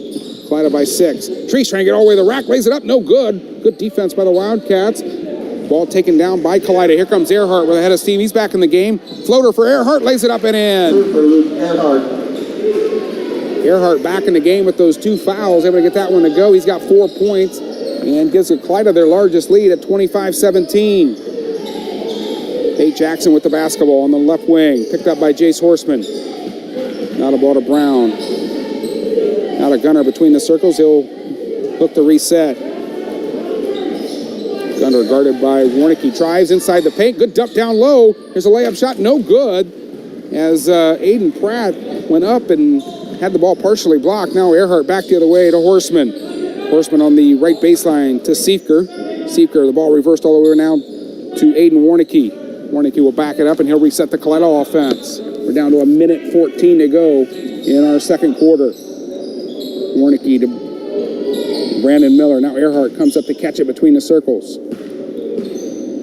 Kalida by 6. Treese trying to get all the way to the rack. Lays it up. No good. Good defense by the Wildcats. Ball taken down by Kalida. Here comes Earhart with a head of steam. He's back in the game. Floater for Earhart. Lays it up and in. For Luke Earhart. Earhart back in the game with those 2 fouls. Able to get that one to go. He's got 4 points and gives Kalida their largest lead at 25-17. Nate Jackson with the basketball on the left wing. Picked up by Jace Horseman. Now the ball to Brown. Now to Gunner between the circles. He'll look to reset. Gunner guarded by Warnicki. Drives inside the paint. Good dump down low. There's a layup shot. No good. As Aiden Pratt went up and had the ball partially blocked. Now Earhart back the other way to Horseman. Horseman on the right baseline to Seeker. Seeker, the ball reversed all the way now to Aiden Warnicki. Warnicki will back it up and he'll reset the Kalida offense. We're down to 1:14 to go in our second quarter. Warnicki to Brandon Miller. Now Earhart comes up to catch it between the circles.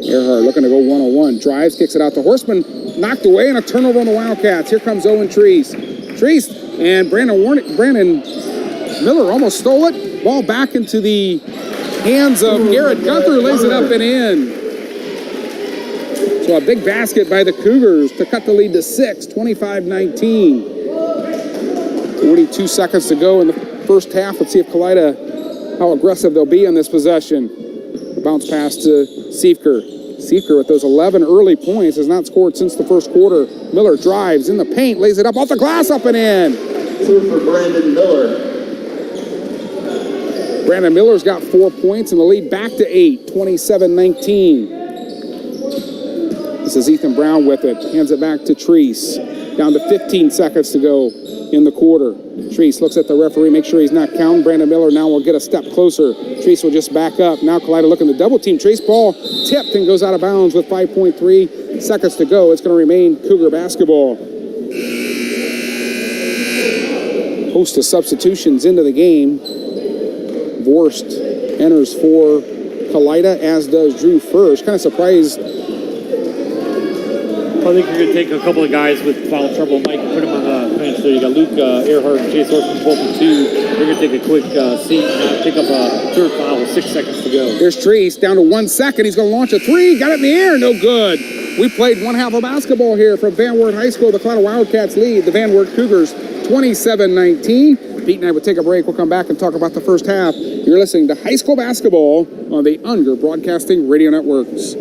Earhart looking to go one-on-one. Drives, kicks it out to Horseman. Knocked away and a turnover on the Wildcats. Here comes Owen Treese. Treese and Brandon Miller almost stole it. Ball back into the hands of Garrett Gunther, lays it up and in. So a big basket by the Cougars to cut the lead to 6, 25-19. 42 seconds to go in the first half. Let's see if Kalida, how aggressive they'll be on this possession. Bounce pass to Siefker. Siefker with those 11 early points has not scored since the first quarter. Miller drives in the paint, lays it up off the glass, up and in. 2 for Brandon Miller. Brandon Miller's got 4 points and the lead back to 8, 27-19. This is Ethan Brown with it. Hands it back to Treese. Down to 15 seconds to go in the quarter. Treese looks at the referee, make sure he's not counting. Brandon Miller now will get a step closer. Treese will just back up. Now Kalida looking to double team. Treese ball tipped and goes out of bounds with 5.3 seconds to go. It's going to remain Cougar basketball. Host of substitutions into the game. Vorst enters for Kalida, as does Drew First. Kind of surprised. I think you're going to take a couple of guys with foul trouble, Mike, and put them on the bench. So you got Luke Earhart and Chase Orson, both and 2. They're going to take a quick seat and pick up a third foul with 6 seconds to go. There's Treese down to 1 second. He's going to launch a 3. Got it in the air. No good. We played one half of basketball here from Van Wert High School. The Kalida Wildcats lead the Van Wert Cougars 27-19. Pete and I will take a break. We'll come back and talk about the first half. You're listening to high school basketball on the Unger Broadcasting Radio Networks.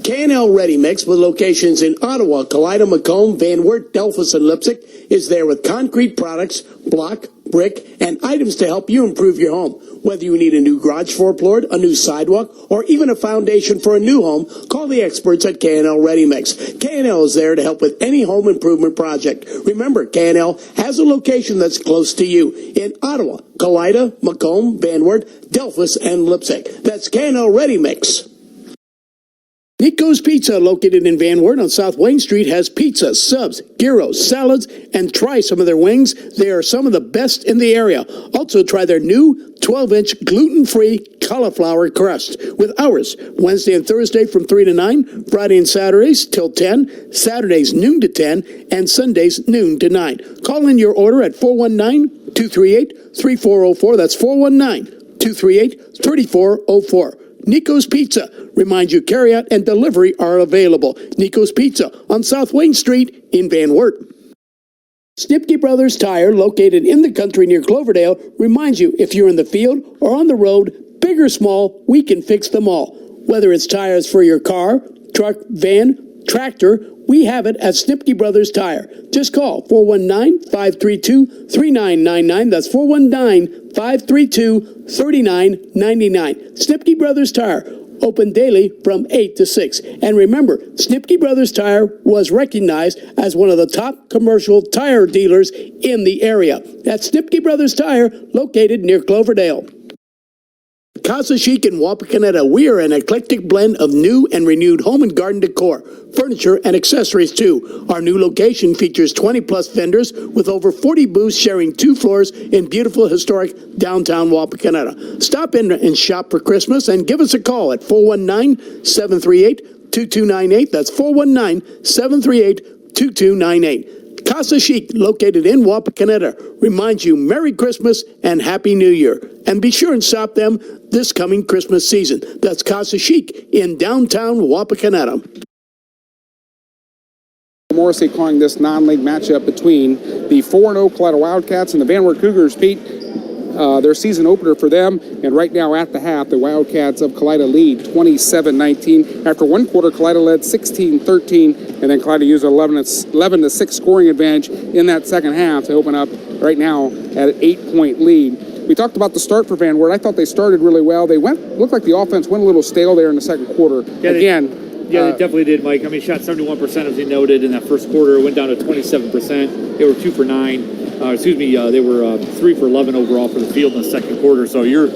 K&L Ready Mix, with locations in Ottawa, Kalida, Macomb, Van Wert, Delphus, and Leipzig, is there with concrete products, block, brick, and items to help you improve your home. Whether you need a new garage floor board, a new sidewalk, or even a foundation for a new home, call the experts at K&L Ready Mix. K&L is there to help with any home improvement project. Remember, K&L has a location that's close to you in Ottawa, Kalida, Macomb, Van Wert, Delphus, and Leipzig. That's K&L Ready Mix. Nico's Pizza, located in Van Wert on South Wayne Street, has pizza, subs, gyros, salads, and try some of their wings. They are some of the best in the area. Also, try their new 12-inch gluten-free cauliflower crust with hours, Wednesday and Thursday from 3 to 9, Friday and Saturdays till 10, Saturdays noon to 10, and Sundays noon to 9. Call in your order at 419-238-3404. That's 419-238-3404. Nico's Pizza reminds you carryout and delivery are available. Nico's Pizza on South Wayne Street in Van Wert. Snipke Brothers Tire, located in the country near Cloverdale, reminds you if you're in the field or on the road, big or small, we can fix them all. Whether it's tires for your car, truck, van, tractor, we have it at Snipke Brothers Tire. Just call 419-532-3999. That's 419-532-3999. Snipke Brothers Tire, open daily from 8 to 6. And remember, Snipke Brothers Tire was recognized as one of the top commercial tire dealers in the area. That's Snipke Brothers Tire, located near Cloverdale. Casa Chic in Wapakoneta, we are an eclectic blend of new and renewed home and garden decor, furniture, and accessories too. Our new location features 20-plus vendors with over 40 booths sharing 2 floors in beautiful historic downtown Wapakoneta. Stop in and shop for Christmas and give us a call at 419-738-2298. That's 419-738-2298. Casa Chic, located in Wapakoneta, reminds you Merry Christmas and Happy New Year. And be sure and stop them this coming Christmas season. That's Casa Chic in downtown Wapakoneta. Morrissey calling this non-league matchup between the 4-0 Kalida Wildcats and the Van Wert Cougars. Pete, their season opener for them, and right now at the half, the Wildcats of Kalida lead 27-19. After one quarter, Kalida led 16-13, and then Kalida used an 11-6 scoring advantage in that second half to open up right now at an 8-point lead. We talked about the start for Van Wert. I thought they started really well. Looked like the offense went a little stale there in the second quarter. Yeah, they definitely did, Mike. I mean, shot 71%, as you noted, in that first quarter. Went down to 27%. They were 2 for 9. They were 3 for 11 overall for the field in the second quarter. So your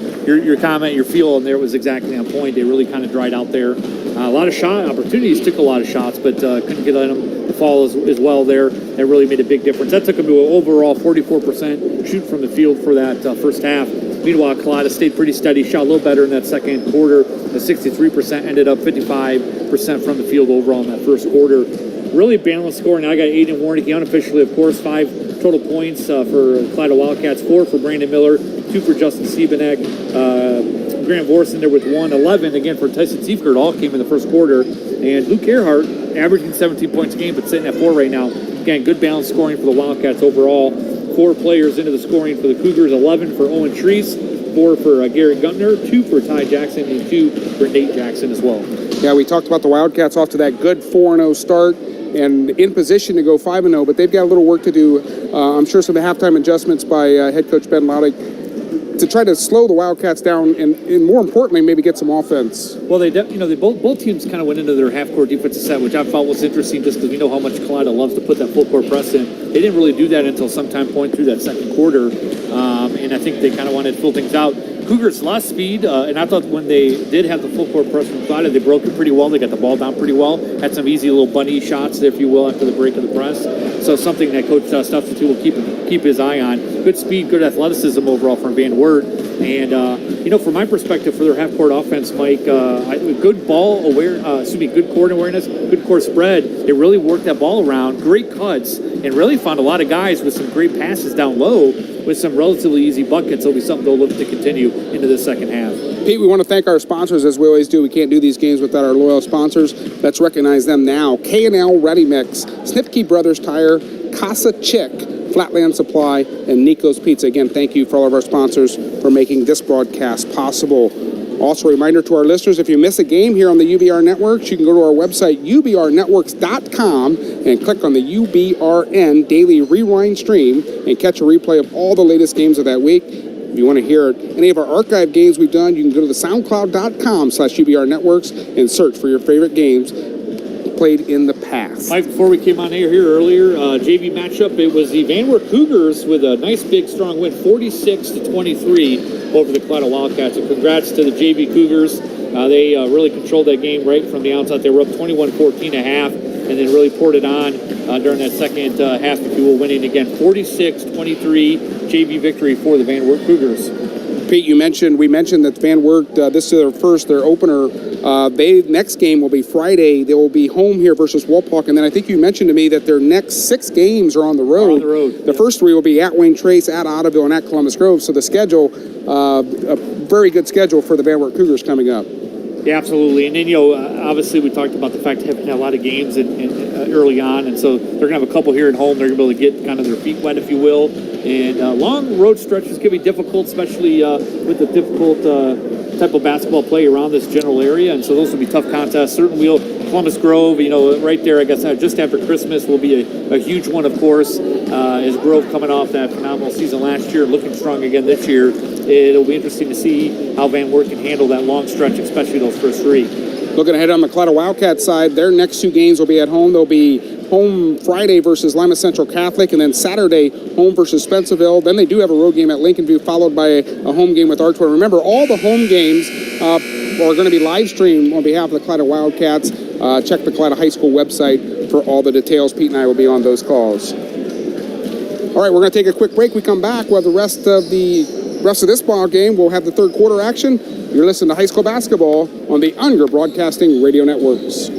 comment, your feel on there was exactly on point. They really kind of dried out there. A lot of shot opportunities, took a lot of shots, but couldn't get them to fall as well there. That really made a big difference. That took them to an overall 44% shoot from the field for that first half. Meanwhile, Kalida stayed pretty steady, shot a little better in that second quarter. The 63% ended up 55% from the field overall in that first quarter. really balanced scoring. I got Aiden Warnick unofficially, of course, 5 total points for Kalida Wildcats, 4 for Brandon Miller, 2 for Justin Siebenek, Grant Vorson there with 1, 11 again for Tyson Seifert, all came in the first quarter, and Luke Earhart averaging 17 points a game, but sitting at 4 right now. Again, good balanced scoring for the Wildcats overall. 4 players into the scoring for the Cougars, 11 for Owen Treese, 4 for Garrett Guntner, 2 for Ty Jackson, and 2 for Nate Jackson as well. Yeah, we talked about the Wildcats off to that good 4-0 start and in position to go 5-0, but they've got a little work to do. I'm sure some of the halftime adjustments by head coach Ben Laudick to try to slow the Wildcats down and more importantly, maybe get some offense. Well, they both teams kind of went into their half-court defensive set, which I felt was interesting just because we know how much Kalida loves to put that full-court press in. They didn't really do that until sometime point through that second quarter, and I think they kind of wanted to fill things out. Cougars lost speed, and I thought when they did have the full-court press from Kalida, they broke it pretty well. They got the ball down pretty well. Had some easy little bunny shots, if you will, after the break of the press. So something that Coach Stuffsy will keep his eye on. Good speed, good athleticism overall from Van Wert. And, from my perspective, for their half-court offense, Mike, good good court awareness, good court spread. They really worked that ball around, great cuts, and really found a lot of guys with some great passes down low with some relatively easy buckets. It'll be something they'll look to continue into the second half. Pete, we want to thank our sponsors as we always do. We can't do these games without our loyal sponsors. Let's recognize them now. K&L Ready Mix, Snipke Brothers Tire, Casa Chick, Flatland Supply, and Nico's Pizza. Again, thank you for all of our sponsors for making this broadcast possible. Also, a reminder to our listeners, if you miss a game here on the UBR Networks, you can go to our website, ubrnetworks.com, and click on the UBRN Daily Rewind stream and catch a replay of all the latest games of that week. If you want to hear any of our archive games we've done, you can go to the soundcloud.com/UBR Networks and search for your favorite games played in the past. Mike, before we came on air here earlier, JV matchup, it was the Van Wert Cougars with a nice big strong win, 46-23 over the Kalida Wildcats. So congrats to the JV Cougars. They really controlled that game right from the outset. They were up 21-14 a half and then really poured it on during that second half, if you will, winning again 46-23 JV victory for the Van Wert Cougars. Pete, we mentioned that Van Wert, this is their opener. Next game will be Friday. They will be home here versus Walpock, and then I think you mentioned to me that their next 6 games are on the road. The first 3 will be at Wayne Trace, at Ottoville, and at Columbus Grove. So the schedule, a very good schedule for the Van Wert Cougars coming up. Yeah, absolutely. And then, obviously we talked about the fact that they haven't had a lot of games early on, and so they're going to have a couple here at home. They're going to be able to get kind of their feet wet, if you will. And long road stretches can be difficult, especially with the difficult type of basketball play around this general area, and so those will be tough contests. Certainly, Columbus Grove, right there, I guess just after Christmas will be a huge one, of course, as Grove coming off that phenomenal season last year, looking strong again this year. It'll be interesting to see how Van Wert can handle that long stretch, especially those first 3. Looking ahead on the Kalida Wildcat side, their next 2 games will be at home. They'll be home Friday versus Lima Central Catholic, and then Saturday home versus Spencerville. Then they do have a road game at Lincoln View, followed by a home game with Archway. Remember, all the home games are going to be live streamed on behalf of the Kalida Wildcats. Check the Kalida High School website for all the details. Pete and I will be on those calls. All right, we're going to take a quick break. We come back. We'll have the rest of this ball game. We'll have the third quarter action. You're listening to high school basketball on the Unger Broadcasting Radio Networks.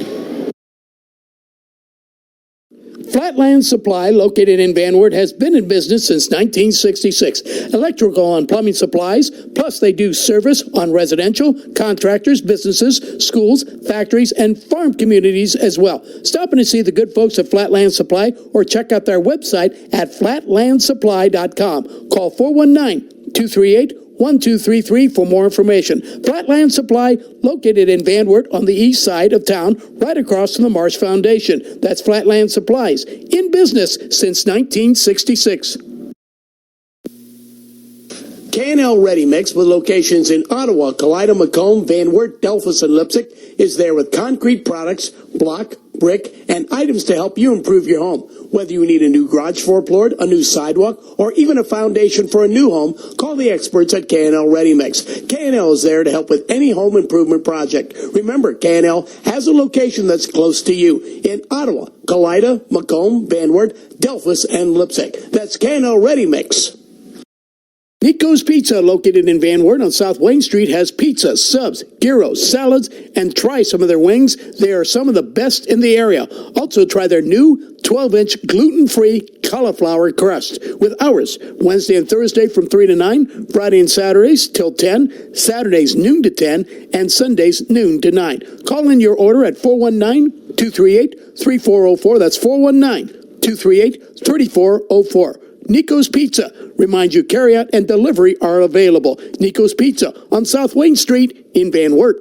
Flatland Supply, located in Van Wert, has been in business since 1966. Electrical and plumbing supplies, plus they do service on residential, contractors, businesses, schools, factories, and farm communities as well. Stop in and see the good folks at Flatland Supply or check out their website at flatlandsupply.com. Call 419-238-1233 for more information. Flatland Supply, located in Van Wert on the east side of town, right across from the Marsh Foundation. That's Flatland Supplies, in business since 1966. K&L Ready Mix, with locations in Ottawa, Kalida, Macomb, Van Wert, Delphus, and Leipzig, is there with concrete products, block, brick, and items to help you improve your home. Whether you need a new garage floor floored, a new sidewalk, or even a foundation for a new home, call the experts at K&L Ready Mix. K&L is there to help with any home improvement project. Remember, K&L has a location that's close to you in Ottawa, Kalida, Macomb, Van Wert, Delphus, and Leipzig. That's K&L Ready Mix. Nico's Pizza, located in Van Wert on South Wayne Street, has pizza, subs, gyros, salads, and try some of their wings. They are some of the best in the area. Also, try their new 12-inch gluten-free cauliflower crust with hours, Wednesday and Thursday from 3 to 9, Friday and Saturdays till 10, Saturdays noon to 10, and Sundays noon to 9. Call in your order at 419-238-3404. That's 419-238-3404. Nico's Pizza reminds you carryout and delivery are available. Nico's Pizza on South Wayne Street in Van Wert.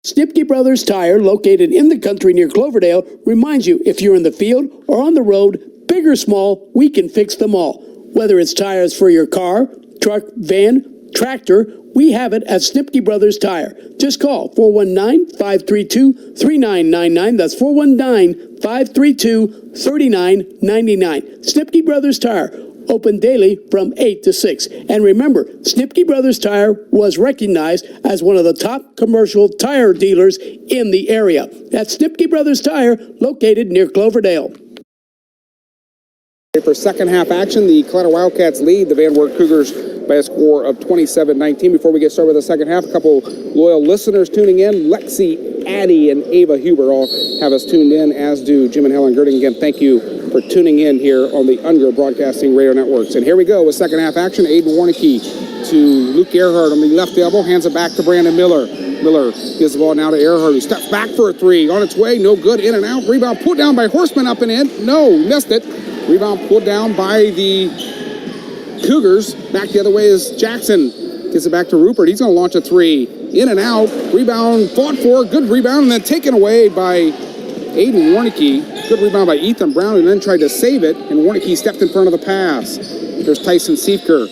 Snipke Brothers Tire, located in the country near Cloverdale, reminds you if you're in the field or on the road, big or small, we can fix them all. Whether it's tires for your car, truck, van, tractor, we have it at Snipke Brothers Tire. Just call 419-532-3999. That's 419-532-3999. Snipke Brothers Tire, open daily from 8 to 6. And remember, Snipke Brothers Tire was recognized as one of the top commercial tire dealers in the area. That's Snipke Brothers Tire, located near Cloverdale. For second half action, the Kalida Wildcats lead the Van Wert Cougars by a score of 27-19. Before we get started with the second half, a couple loyal listeners tuning in. Lexi, Addie, and Ava Huber all have us tuned in, as do Jim and Helen Girding. Again, thank you for tuning in here on the Unger Broadcasting Radio Networks. And here we go with second half action. Aiden Warnicki to Luke Earhart on the left elbow, hands it back to Brandon Miller. Miller gives the ball now to Earhart, who steps back for a three. On its way, no good, in and out. Rebound put down by Horseman, up and in. No, missed it. Rebound pulled down by the Cougars. Back the other way is Jackson. Gets it back to Rupert. He's going to launch a three. In and out. Rebound fought for. Good rebound. And then taken away by Aiden Warnicki. Good rebound by Ethan Brown, and then tried to save it. And Warnicki stepped in front of the pass. There's Tyson Siefker.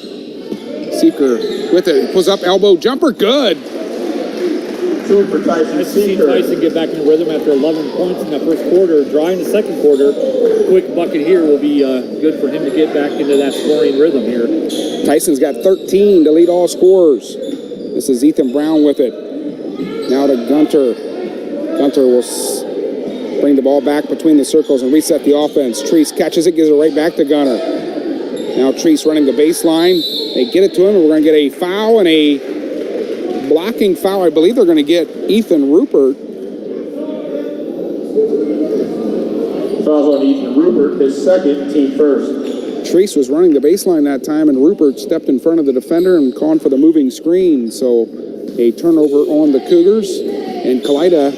Siefker with it. Pulls up elbow jumper. Good. Two for Tyson Nice to see Siefker. Tyson get back in rhythm after 11 points in that first quarter, drawing the second quarter. Quick bucket here will be good for him to get back into that scoring rhythm here. Tyson's got 13 to lead all scorers. This is Ethan Brown with it. Now to Gunter. Gunter will bring the ball back between the circles and reset the offense. Treese catches it, gives it right back to Gunter. Now Treese running the baseline. They get it to him, and we're going to get a foul and a blocking foul. I believe they're going to get Ethan Rupert. Fouls on Ethan Rupert, his second, team first. Treese was running the baseline that time, and Rupert stepped in front of the defender and called for the moving screen. So a turnover on the Cougars, and Kalida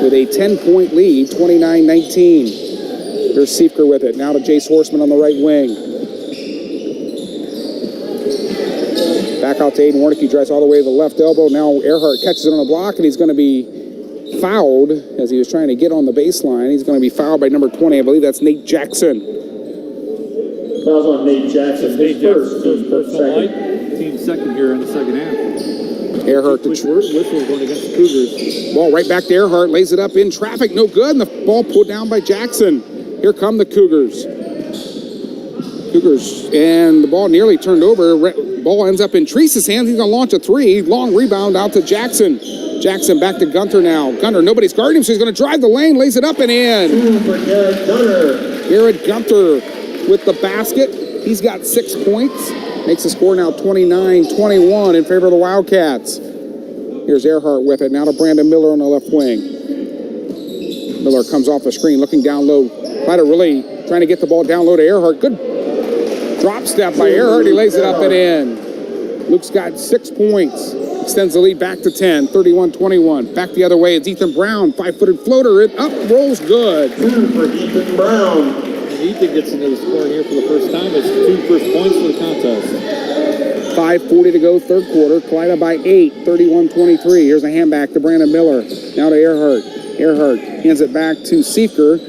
with a 10-point lead, 29-19. Here's Siefker with it. Now to Jace Horseman on the right wing. Back out to Aiden Warnicki, drives all the way to the left elbow. Now Earhart catches it on the block, and he's going to be fouled as he was trying to get on the baseline. He's going to be fouled by number 20. I believe that's Nate Jackson. Fouls on Nate Jackson, his first, team personal second. light. Team second here in the second half. Earhart to Whistle going against the Cougars. ball right back to Earhart, lays it up in traffic, no good, and the ball pulled down by Jackson. Here come the Cougars. And the ball nearly turned over. Ball ends up in Treese's hands. He's going to launch a three. Long rebound out to Jackson. Jackson back to Gunter now. Gunter, nobody's guarding him, so he's going to drive the lane, lays it up and in. Two for Garrett Gunter. Garrett Gunter with the basket. He's got 6 points. Makes the score now 29-21 in favor of the Wildcats. Here's Earhart with it. Now to Brandon Miller on the left wing. Miller comes off the screen, looking down low. Kalida really trying to get the ball down low to Earhart. Good drop step by Earhart. He lays it up and in. Luke's got 6 points. Extends the lead back to 10, 31-21. Back the other way, it's Ethan Brown. 5-footed floater. It up, rolls good. Two for Ethan Brown. Ethan gets into the scoring here for the first time. It's 2 first points for the contest. 5:40 to go, third quarter. Kalida by 8, 31-23. Here's a hand back to Brandon Miller. Now to Earhart. Earhart hands it back to Siefker.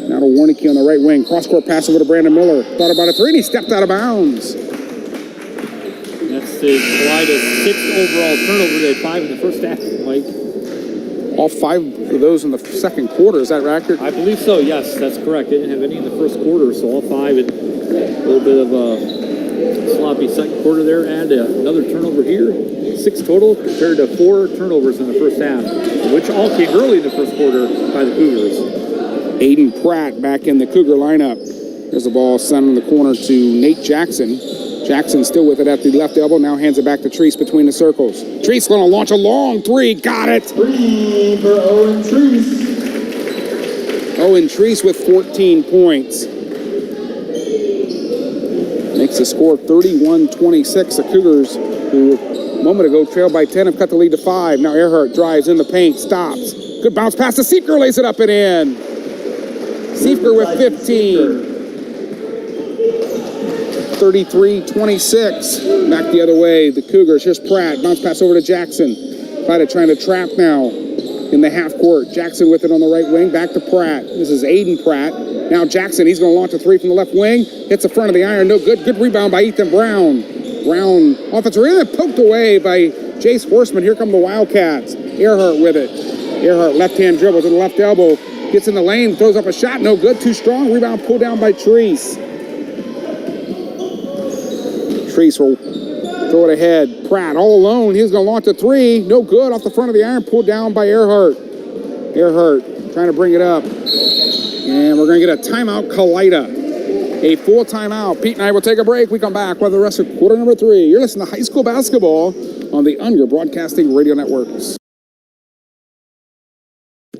Now to Warnicki on the right wing. Cross-court pass over to Brandon Miller. Thought about a three, and he stepped out of bounds. That's Kalida's 6th overall turnover. They had 5 in the first half, Mike. All 5 of those in the second quarter. Is that accurate? I believe so, yes, that's correct. They didn't have any in the first quarter, so all 5 and a little bit of a sloppy second quarter there. Add another turnover here. 6 total compared to 4 turnovers in the first half, which all came early in the first quarter by the Cougars. Aiden Pratt back in the Cougar lineup. There's the ball sent in the corner to Nate Jackson. Jackson still with it at the left elbow. Now hands it back to Treese between the circles. Treese going to launch a long three. Got it. 3 for Owen Treese. Owen Treese with 14 points. Makes the score 31-26. The Cougars, who a moment ago trailed by 10, have cut the lead to 5. Now Earhart drives in the paint, stops. Good bounce pass to Siefker, lays it up and in. Siefker with 15. 33-26. Back the other way, the Cougars. Here's Pratt. Bounce pass over to Jackson. Pratt trying to trap now in the half court. Jackson with it on the right wing. Back to Pratt. This is Aiden Pratt. Now Jackson, he's going to launch a three from the left wing. Hits the front of the iron. No good. Good rebound by Ethan Brown. Brown, offensive rebound, poked away by Jace Horseman. Here come the Wildcats. Earhart with it. Earhart left-hand dribble to the left elbow. Gets in the lane, throws up a shot. No good. Too strong. Rebound pulled down by Treese. Treese will throw it ahead. Pratt all alone. He's going to launch a three. No good. Off the front of the iron. Pulled down by Earhart. Earhart trying to bring it up. And we're going to get a timeout, Kalida. A full timeout. Pete and I will take a break. We come back with the rest of quarter number 3. You're listening to high school basketball on the Unger Broadcasting Radio Networks.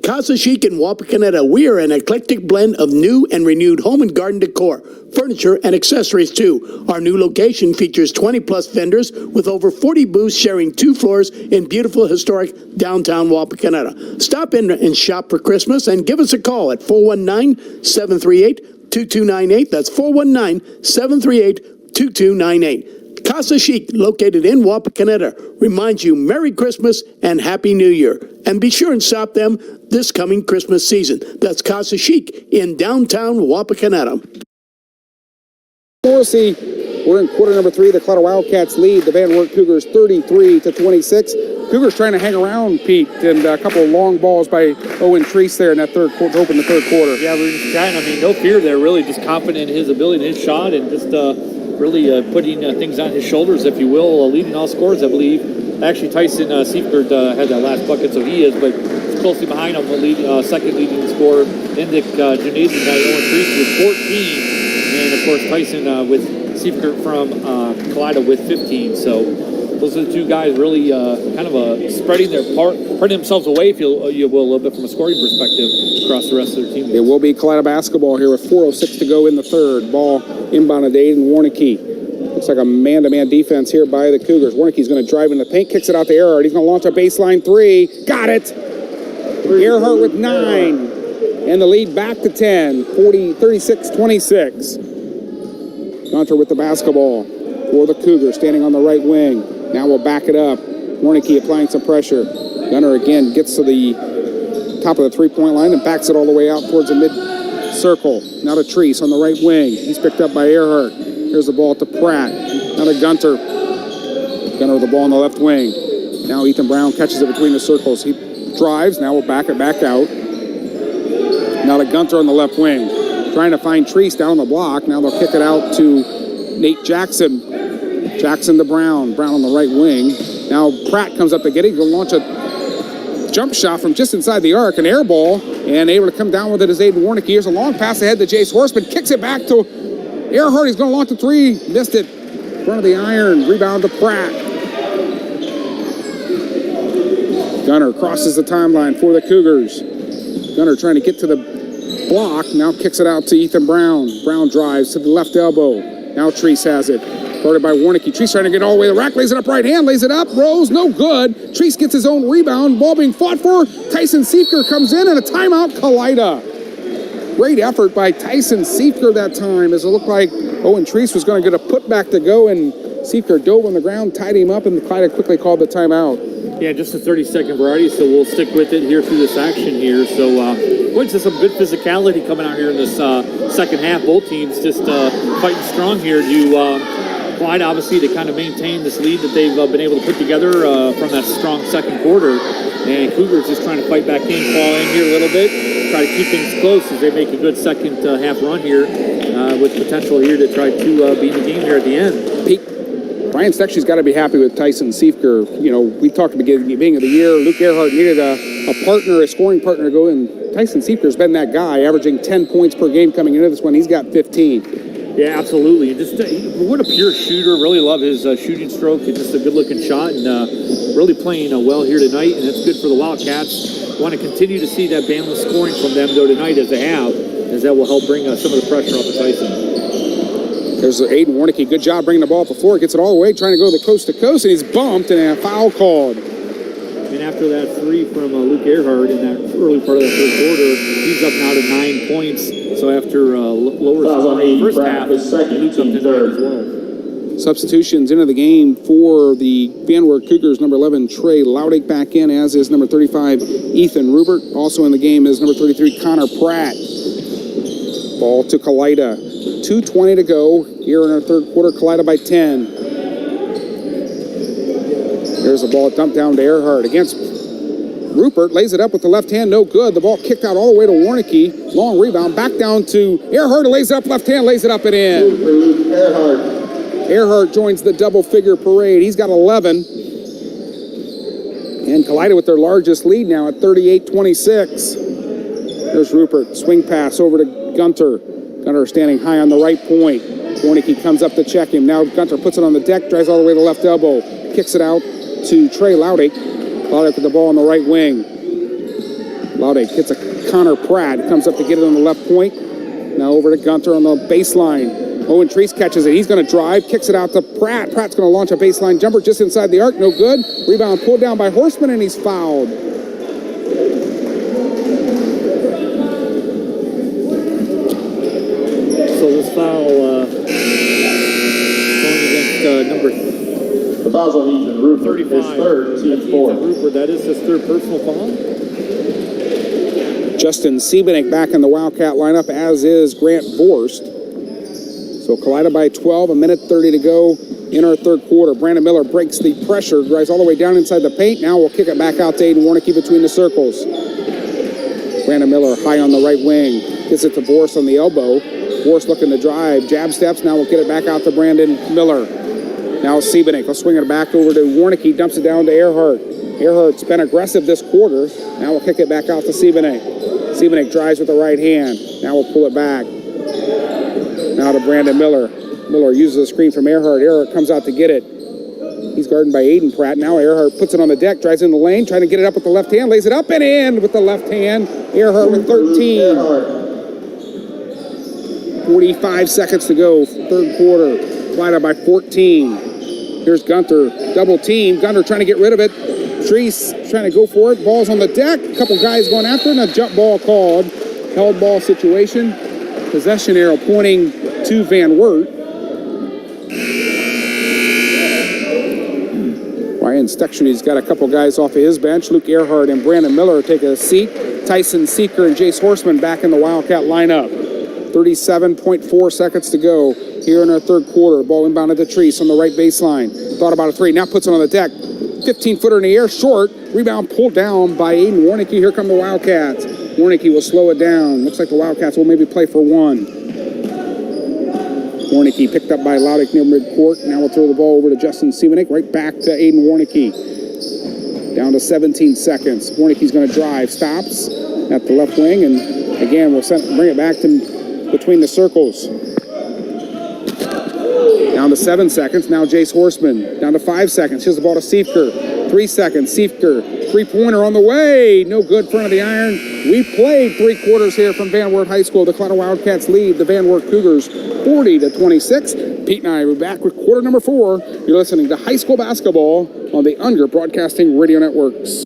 Casa Chic in Wapakoneta. We are an eclectic blend of new and renewed home and garden decor, furniture, and accessories too. Our new location features 20-plus vendors with over 40 booths sharing 2 floors in beautiful historic downtown Wapakoneta. Stop in and shop for Christmas and give us a call at 419-738-2298. That's 419-738-2298. Casa Chic, located in Wapakoneta, reminds you Merry Christmas and Happy New Year. And be sure and shop them this coming Christmas season. That's Casa Chic in downtown Wapakoneta. Morrissey, we're in quarter number 3. The Kalida Wildcats lead the Van Wert Cougars 33-26. Cougars trying to hang around, Pete, and a couple of long balls by Owen Treese there in that third quarter, to open the third quarter. Yeah, we're just trying. I mean, no fear there, really, just confident in his ability and his shot, and just really putting things on his shoulders, if you will, leading all scorers, I believe. Actually, Tyson Siefker had that last bucket, so he is, but closely behind him, the second leading scorer in the gymnasium guy, Owen Treese, with 14, and of course Tyson with Siefker from Kalida with 15. So those are the two guys really kind of spreading themselves away, if you will, a little bit from a scoring perspective across the rest of their team. It will be Kalida basketball here with 4:06 to go in the third. Ball inbounded to Aiden Warnicke. Looks like a man-to-man defense here by the Cougars. Warnicke's going to drive in the paint, kicks it out to Earhart. He's going to launch a baseline three. Got it! Earhart with 9. And the lead back to 10, 36-26. Gunter with the basketball for the Cougars, standing on the right wing. Now we'll back it up. Warnicke applying some pressure. Gunter again gets to the top of the three-point line and backs it all the way out towards the mid-circle. Now to Treese on the right wing. He's picked up by Earhart. Here's the ball to Pratt. Now to Gunter. Gunter with the ball on the left wing. Now Ethan Brown catches it between the circles. He drives. Now we'll back it back out. Now to Gunter on the left wing. Trying to find Treese down on the block. Now they'll kick it out to Nate Jackson. Jackson to Brown. Brown on the right wing. Now Pratt comes up to get it. He'll launch a jump shot from just inside the arc. An air ball. And able to come down with it is Aiden Warnicke. Here's a long pass ahead to Jace Horseman. Kicks it back to Earhart. He's going to launch a three. Missed it. Front of the iron. Rebound to Pratt. Gunter crosses the timeline for the Cougars. Gunter trying to get to the block. Now kicks it out to Ethan Brown. Brown drives to the left elbow. Now Treese has it. Guarded by Warnicke. Treese trying to get all the way to the rack. Lays it up right hand. Lays it up. Rose. No good. Treese gets his own rebound. Ball being fought for. Tyson Siefker comes in and a timeout. Kalida. Great effort by Tyson Siefker that time, as it looked like Owen Treese was going to get a putback to go, and Siefker dove on the ground, tied him up, and Kalida quickly called the timeout. Yeah, just a 30-second variety, so we'll stick with it here through this action here. So going to some good physicality coming out here in this second half. Both teams just fighting strong here to Kalida, obviously, to kind of maintain this lead that they've been able to put together from that strong second quarter. And Cougars just trying to fight back in, claw in here a little bit, try to keep things close as they make a good second half run here with potential here to try to be in the game here at the end. Brian Stexy's got to be happy with Tyson Siefker. You know, we talked at the beginning of the year, Luke Earhart needed a partner, a scoring partner to go in. Tyson Siefker's been that guy, averaging 10 points per game coming into this one. He's got 15. Yeah, absolutely. Just what a pure shooter. Really love his shooting stroke. It's just a good-looking shot, and really playing well here tonight, and it's good for the Wildcats. Want to continue to see that balanced scoring from them, though, tonight as they have, as that will help bring some of the pressure off of Tyson. There's Aiden Warnicki. Good job bringing the ball up the floor. Gets it all the way, trying to go the coast to coast, and he's bumped, and a foul called. And after that three from Luke Earhart in that early part of the third quarter, he's up now to 9 points. So after lower first half, his second, Luke's up to 9 as well. Substitutions into the game for the Van Wert Cougars. Number 11, Trey Laudick back in, as is number 35, Ethan Rupert. Also in the game is number 33, Connor Pratt. Ball to Kalida. 2:20 to go here in our third quarter. Kalida by 10. There's the ball dumped down to Earhart against Rupert. Lays it up with the left hand. No good. The ball kicked out all the way to Warnicki. Long rebound. Back down to Earhart. Lays it up left hand. Lays it up and in. Earhart joins the double-figure parade. He's got 11. And Kalida with their largest lead now at 38-26. There's Rupert. Swing pass over to Gunter. Gunter standing high on the right point. Warnicki comes up to check him. Now Gunter puts it on the deck. Drives all the way to the left elbow. Kicks it out to Trey Laudick. Laudick with the ball on the right wing. Laudick hits a Connor Pratt. Comes up to get it on the left point. Now over to Gunter on the baseline. Owen Treese catches it. He's going to drive. Kicks it out to Pratt. Pratt's going to launch a baseline jumper just inside the arc. No good. Rebound pulled down by Horseman, and he's fouled. So this foul going against number The foul's on Ethan Rupert. 35. His third, team fourth. Rupert, that is his third personal foul. Justin Siebenek back in the Wildcat lineup, as is Grant Vorst. So Kalida by 12, a minute 30 to go in our third quarter. Brandon Miller breaks the pressure, drives all the way down inside the paint. Now we'll kick it back out to Aiden Warnicki between the circles. Brandon Miller high on the right wing. Gets it to Vorst on the elbow. Vorst looking to drive. Jab steps. Now we'll get it back out to Brandon Miller. Now Siebenek will swing it back over to Warnicki. Dumps it down to Earhart. Earhart's been aggressive this quarter. Now we'll kick it back out to Siebenek. Siebenek drives with the right hand. Now we'll pull it back. Now to Brandon Miller. Miller uses a screen from Earhart. Earhart comes out to get it. He's guarded by Aiden Pratt. Now Earhart puts it on the deck, drives in the lane, trying to get it up with the left hand, lays it up and in with the left hand. Earhart with 13. 45 seconds to go, third quarter. Kalida by 14. Here's Gunter, double team. Gunter trying to get rid of it. Treese trying to go for it. Ball's on the deck. A couple guys going after it, and a jump ball called. Held ball situation. Possession arrow pointing to Van Wert. Ryan Stechny's got a couple guys off of his bench. Luke Earhart and Brandon Miller take a seat. Tyson Seeker and Jace Horseman back in the Wildcat lineup. 37.4 seconds to go here in our third quarter. Ball inbounded to Treese on the right baseline. Thought about a three. Now puts it on the deck. 15-footer in the air, short. Rebound pulled down by Aiden Warnicki. Here come the Wildcats. Warnicki will slow it down. Looks like the Wildcats will maybe play for one. Warnicki picked up by Laudick near midcourt. Now we'll throw the ball over to Justin Siebenek. Right back to Aiden Warnicki. Down to 17 seconds. Warnicki's going to drive. Stops at the left wing. And again, we'll bring it back to between the circles. Down to 7 seconds. Now Jace Horseman. Down to 5 seconds. Here's the ball to Seifker. 3 seconds. Seifker. Three-pointer on the way. No good. Front of the iron. We played 3 quarters here from Van Wert High School. The Kalida Wildcats lead the Van Wert Cougars 40-26. Pete and I are back with quarter number 4. You're listening to high school basketball on the Unger Broadcasting Radio Networks.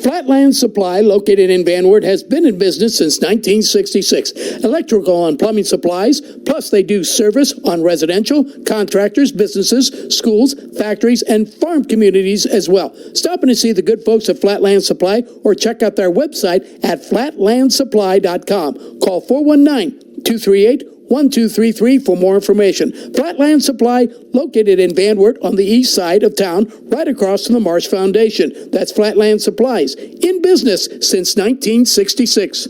Flatland Supply, located in Van Wert, has been in business since 1966. Electrical and plumbing supplies, plus they do service on residential, contractors, businesses, schools, factories, and farm communities as well. Stop in and see the good folks at Flatland Supply or check out their website at flatlandsupply.com. Call 419-238-1233 for more information. Flatland Supply, located in Van Wert on the east side of town, right across from the Marsh Foundation. That's Flatland Supplies, in business since 1966.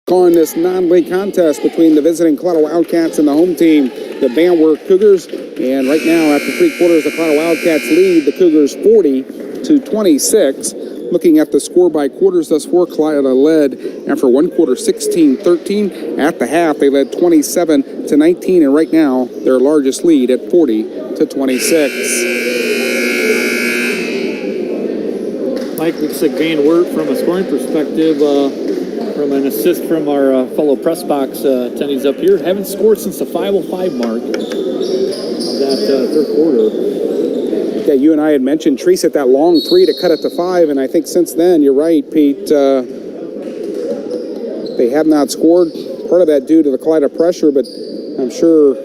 Calling this non-league contest between the visiting Kalida Wildcats and the home team, the Van Wert Cougars. And right now, after 3 quarters, the Kalida Wildcats lead the Cougars 40-26. Looking at the score by quarters thus far, Kalida led after one quarter 16-13. At the half, they led 27-19, and right now their largest lead at 40-26. Mike, looks like Van Wert from a scoring perspective, from an assist from our fellow press box attendees up here, haven't scored since the 5:05 mark of that third quarter. Yeah, you and I had mentioned Treese at that long three to cut it to 5, and I think since then, you're right, Pete, they have not scored. Part of that due to the Kalida pressure, but I'm sure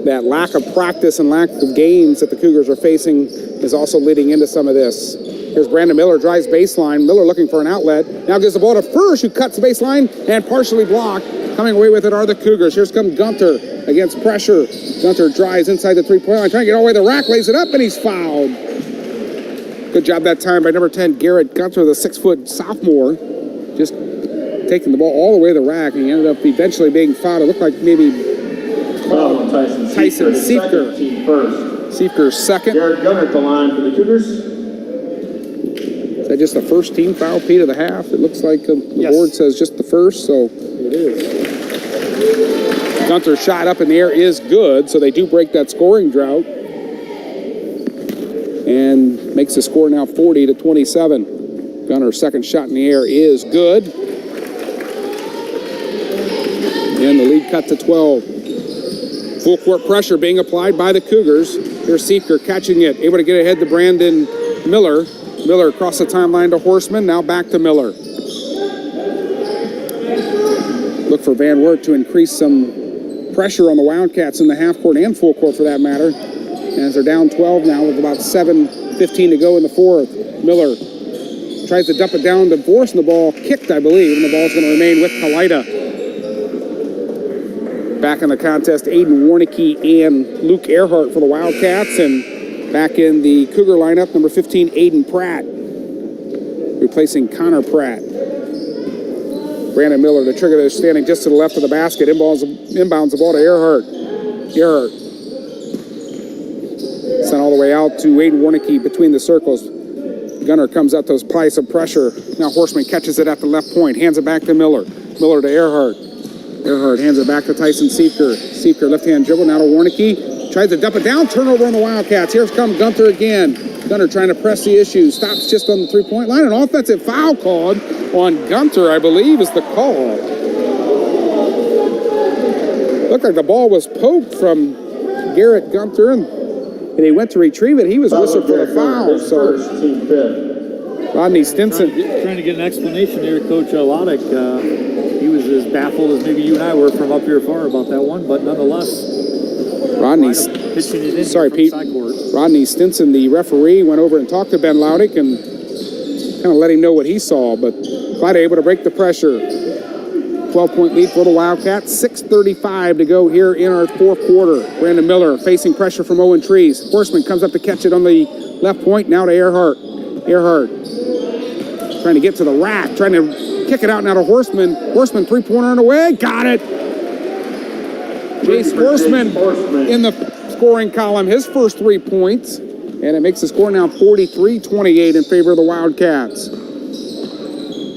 that lack of practice and lack of games that the Cougars are facing is also leading into some of this. Here's Brandon Miller, drives baseline. Miller looking for an outlet. Now gives the ball to Fursh, who cuts the baseline and partially blocked. Coming away with it are the Cougars. Here's come Gunter against pressure. Gunter drives inside the three-point line, trying to get all the way to the rack, lays it up, and he's fouled. Good job that time by number 10, Garrett Gunter, the 6-foot sophomore. Just taking the ball all the way to the rack, and he ended up eventually being fouled. It looked like maybe Tyson Siefker. Team first. Siefker's second. Garrett Gunter at the line for the Cougars. Is that just the first team foul, Pete, of the half? It looks like the board says just the first, so. It is. Gunter's shot up in the air is good, so they do break that scoring drought. And makes the score now 40-27. Gunter's second shot in the air is good. And the lead cut to 12. Full court pressure being applied by the Cougars. Here's Siefker catching it, able to get ahead to Brandon Miller. Miller across the timeline to Horseman, now back to Miller. Look for Van Wert to increase some pressure on the Wildcats in the half court and full court for that matter. As they're down 12 now with about 7:15 to go in the fourth. Miller tries to dump it down to Force, and the ball kicked, I believe, and the ball's going to remain with Kalida. Back in the contest, Aiden Warnicki and Luke Earhart for the Wildcats, and back in the Cougar lineup, number 15, Aiden Pratt, replacing Connor Pratt. Brandon Miller, the trigger, is standing just to the left of the basket. Inbounds the ball to Earhart. Earhart sent all the way out to Aiden Warnicki between the circles. Gunner comes up to apply some pressure. Now Horseman catches it at the left point, hands it back to Miller. Miller to Earhart. Earhart hands it back to Tyson Siefker. Siefker left-hand dribble, now to Warnicki. Tries to dump it down, turnover on the Wildcats. Here's come Gunter again. Gunter trying to press the issue. Stops just on the three-point line. An offensive foul called on Gunter, I believe, is the call. Looked like the ball was poked from Garrett Gunter, and he went to retrieve it. He was whistled for the foul. So Rodney Stinson. Trying to get an explanation there, Coach Loddick. He was as baffled as maybe you and I were from up here far about that one, but nonetheless, Rodney Stinson, the referee, went over and talked to Ben Laudick and kind of let him know what he saw, but Kalida able to break the pressure. 12-point lead for the Wildcats. 6:35 to go here in our fourth quarter. Brandon Miller facing pressure from Owen Trees. Horseman comes up to catch it on the left point. Now to Earhart. Earhart trying to get to the rack, trying to kick it out now to Horseman. Horseman three-pointer on the way. Got it. Jace Horseman in the scoring column, his first 3 points, and it makes the score now 43-28 in favor of the Wildcats.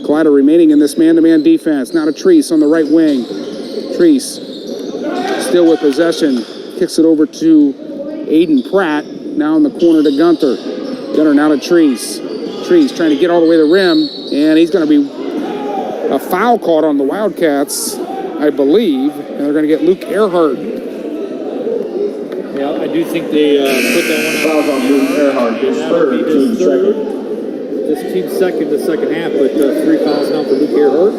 Kalida remaining in this man-to-man defense. Now to Treese on the right wing. Treese still with possession, kicks it over to Aiden Pratt, now in the corner to Gunter. Gunter now to Treese. Treese trying to get all the way to the rim, and he's going to be a foul called on the Wildcats, I believe, and they're going to get Luke Earhart. Yeah, I do think they put that one out. Fouls on Luke Earhart, his third, team second. This team second the second half, but 3 fouls now for Luke Earhart.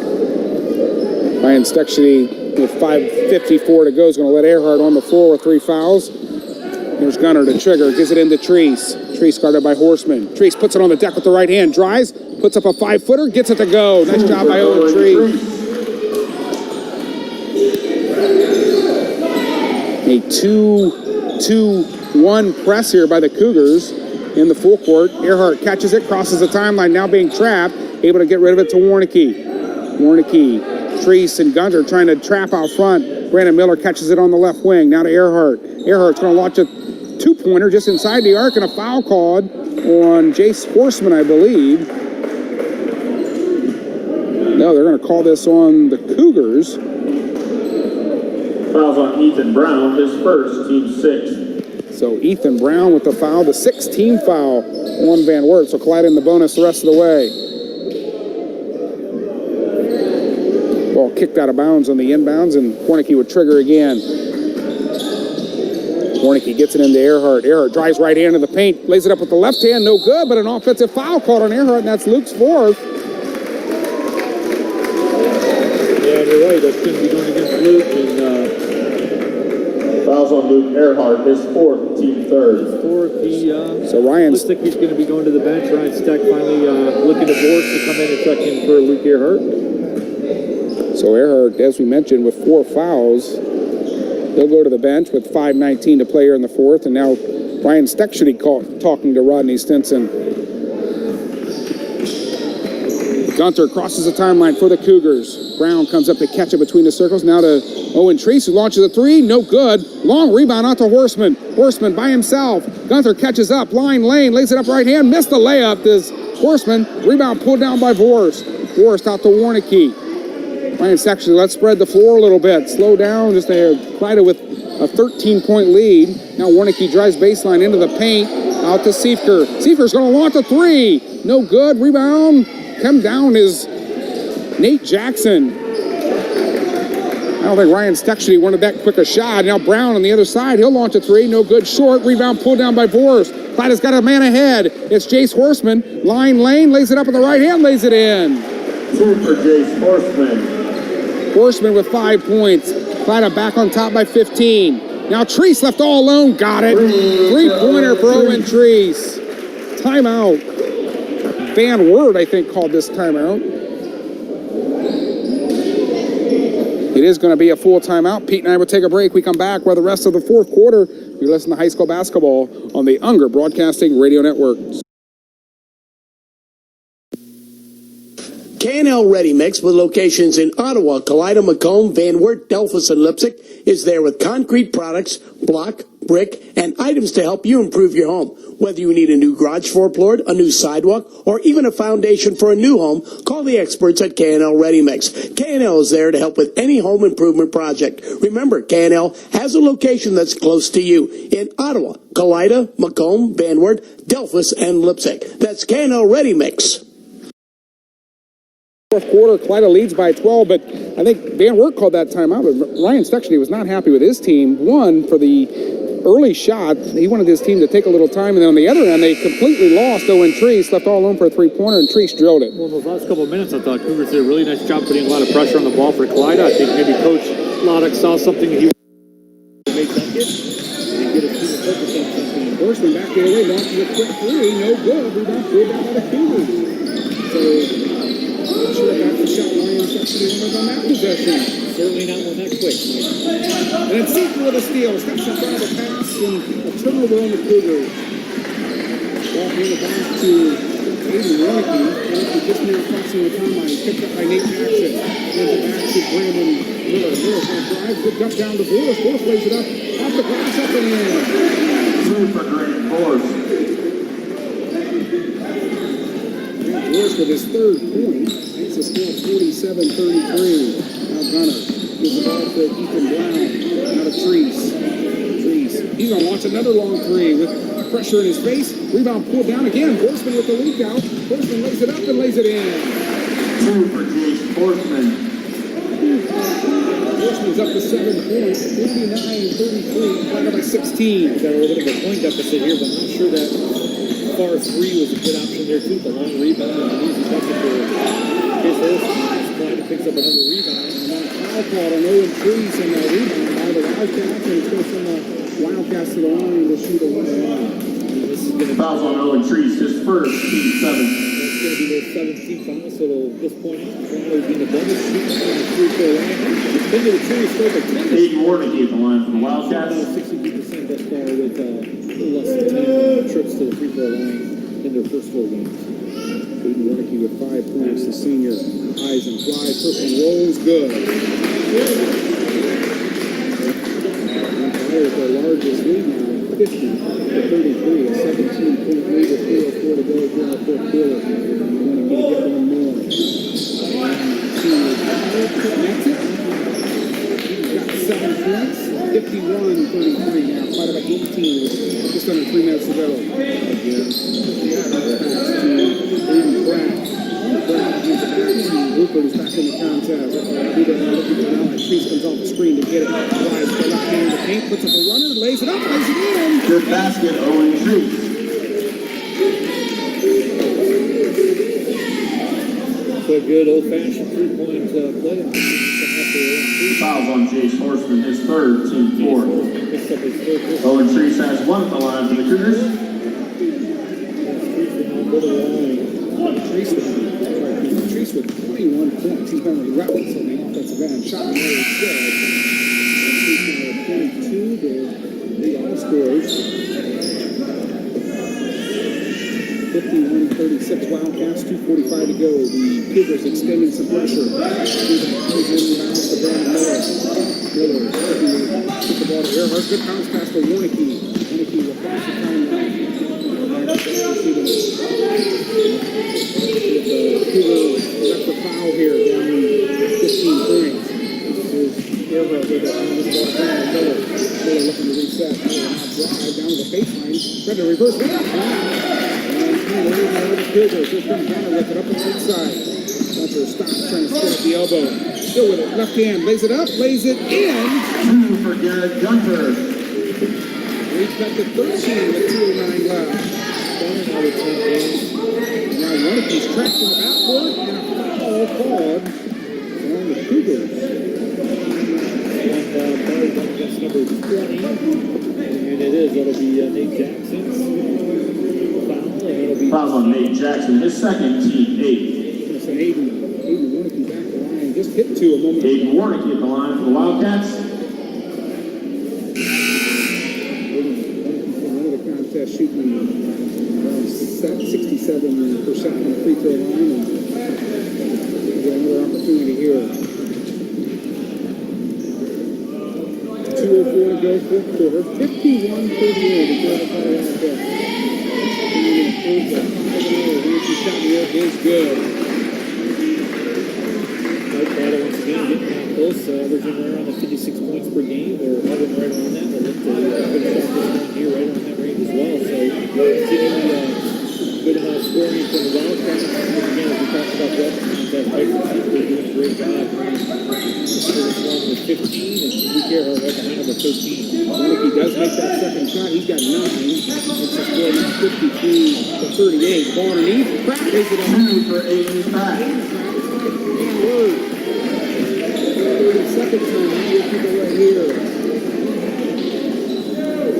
Ryan Stuckshity with 5:54 to go is going to let Earhart on the floor with 3 fouls. There's Gunner to trigger, gives it into Treese. Treese guarded by Horseman. Treese puts it on the deck with the right hand, drives, puts up a 5-footer, gets it to go. Nice job by Owen Treese. A 2-2-1 press here by the Cougars in the full court. Earhart catches it, crosses the timeline, now being trapped, able to get rid of it to Warnicki. Warnicki, Treese, and Gunter trying to trap out front. Brandon Miller catches it on the left wing, now to Earhart. Earhart's going to launch a 2-pointer just inside the arc, and a foul called on Jace Horseman, I believe. No, they're going to call this on the Cougars. Fouls on Ethan Brown, his first, team 6. So Ethan Brown with the foul, the 16th foul on Van Wert. So Kalida in the bonus the rest of the way. Ball kicked out of bounds on the inbounds, and Warnicki would trigger again. Warnicki gets it into Earhart. Earhart drives right into the paint, lays it up with the left hand, no good, but an offensive foul called on Earhart, and that's Luke's fourth. Yeah, you're right. That's going to be going against Luke. And Fouls on Luke Earhart, his fourth, team 3rd. So Ryan looks like he's going to be going to the bench. Ryan Steck finally looking at Borst to come in and check in for Luke Earhart. So Earhart, as we mentioned, with 4 fouls, he'll go to the bench with 5:19 to play here in the fourth. And now Ryan Steck should be talking to Rodney Stinson. Gunter crosses the timeline for the Cougars. Brown comes up to catch it between the circles. Now to Owen Treese, who launches a 3. No good. Long rebound out to Horseman. Horseman by himself. Gunter catches up. Line lane. Lays it up right hand. Missed the layup. This Horseman. Rebound pulled down by Vorst. Vorst out to Warnicki. Ryan Steck, let's spread the floor a little bit. Slow down. Just Kalida with a 13-point lead. Now Warnicki drives baseline into the paint. Out to Siefker. Siefker's going to launch a 3. No good. Rebound. Come down is Nate Jackson. I don't think Ryan Steck wanted that quick a shot. Now Brown on the other side. He'll launch a 3. No good. Short. Rebound pulled down by Vorst. Kalida's got a man ahead. It's Jace Horseman. Line lane. Lays it up with the right hand. Lays it in. 2 for Jace Horseman. Horseman with 5 points. Kalida back on top by 15. Now Treese left all alone. Got it. 3-pointer for Owen Treese. Timeout. Van Wert, I think, called this timeout. It is going to be a full timeout. Pete and I will take a break. We come back with the rest of the fourth quarter. You listen to high school basketball on the Unger Broadcasting Radio Network. K&L Ready Mix, with locations in Ottawa, Kalida, Macomb, Van Wert, Delphus, and Leipzig, is there with concrete products, block, brick, and items to help you improve your home. Whether you need a new garage floor board, a new sidewalk, or even a foundation for a new home, call the experts at K&L Ready Mix. K&L is there to help with any home improvement project. Remember, K&L has a location that's close to you in Ottawa, Kalida, Macomb, Van Wert, Delphus, and Leipzig. That's K&L Ready Mix. Fourth quarter, Kalida leads by 12, but I think Van Wert called that timeout. But Ryan Steck was not happy with his team. One, for the early shot, he wanted his team to take a little time, and then on the other end, they completely lost. Owen Treese left all alone for a 3-pointer, and Treese drilled it. Well, those last couple of minutes, I thought Cougars did a really nice job putting a lot of pressure on the ball for Kalida. I think maybe Coach Loddock saw something he wanted to make buckets and get his team to focus on something. Horseman back the other way, launches a quick 3, no good. Rebound pulled down by the Cougars. So, not sure if that's the shot Ryan Steck wanted on that possession. Certainly not one that quick. And then Seeker with a steal. Steps in front of the pass and a turnover on the Cougars. Ball handed back to Aiden Warnicki. Warnicki just near crossing the timeline. Picked up by Nate Jackson. Hands it back to Brandon Miller. Miller's going to drive. Good up down to Forrest. Forrest lays it up. Off the glass, up and in. 2 for Grant Forrest. Forrest with his 3rd point. Makes the score 47-33. Now Gunner gives the ball to Ethan Brown. Now to Treese. He's going to launch another long 3 with pressure in his face. Rebound pulled down again. Horseman with the leak out. Horseman lays it up and lays it in. 2 for Jace Horseman. Horseman's up to 7 points. 59-33. Kalida by 16. Got a little bit of a point deficit here, but I'm not sure that far 3 was a good option there too. The long rebound and an easy bucket for Chase Horseman. Kalida picks up another rebound. Foul called on Owen Treese and the rebound by the Wildcats, and it's going from the Wildcats to the line to shoot a 1-1. This is going to be Fouls on Owen Treese, his first, team 7. That's going to be their 17th foul, so at this point, Kalida will be in the bonus shooting from the free throw line. It's been to the true stroke of 10. Aiden Warnicki at the line for the Wildcats. About 62% thus far with a little less than 10 trips to the free throw line in their first 4 games. Aiden Warnicki with 5 points, the senior. Highs and flies, first one rolls, good. Empire with their largest lead now, 50-33, a 17-point lead with 3:04 to go here in the fourth quarter. Warnicki to get one more. that's it. He's got 7 points. 51-33 now. Fight about 18 with just under 3 minutes to go. Rupert is back in the contest. Priest comes off the screen to get it. Drives the left hand in the paint, puts up a runner, lays it up, lays it in. Good basket, Owen Treese. So a good old-fashioned three-point play. Fouls on Jace Horseman, his third, team 4. Owen Treese has 1 at the line for the Cougars. Treese with 21 points. He's been relentless on the offensive end. Shot and roll is good. Treese now at 22. The all-scorers. 51-36 Wildcats, 2:45 to go. The Cougars extending some pressure. Miller took the ball to Earhart. Good bounce pass to Warnicki. Warnicki will pass the timeline. The Cougars left a foul here, down 15 points. Earhart with it. Miller looking to reset. Miller now drive down to the baseline. Trying to reverse. The Cougars just comes down and left it up on the right side. Gunter stops, trying to spin at the elbow. Still with it, left hand, lays it up, lays it in. 2 for Garrett Gunter. Reach back to 13 with 2:09 left. Now Warnicki's trapped in the backcourt and a foul called on the Cougars. That's number 20. And it is, that'll be Nate Jackson's foul. Fouls on Nate Jackson, his second, team 8. It's an Aiden Warnicki back the line. Just hit 2 a moment ago. Aiden Warnicki at the line for the Wildcats. Contest shooting around 67% from the free throw line, and get another opportunity here. 2:04 to go, fourth quarter. 51-38 to go to Colorado. Shot in the air is good. Colorado once again getting out close, averaging right around the 56 points per game. They're hovering right around that. They'll look to finish off this one here right on that range as well. So continuing good amount of scoring for the Wildcats. Again, as we talked about the they're doing a great job. This one with 15, and Luke Earhart right behind him with 13. Warnicki does make that second shot. He's got 9. It's a score now 52-38. Ball underneath. Pratt lays it up. 2 for Aiden Pratt. Second time, we'll keep it right here.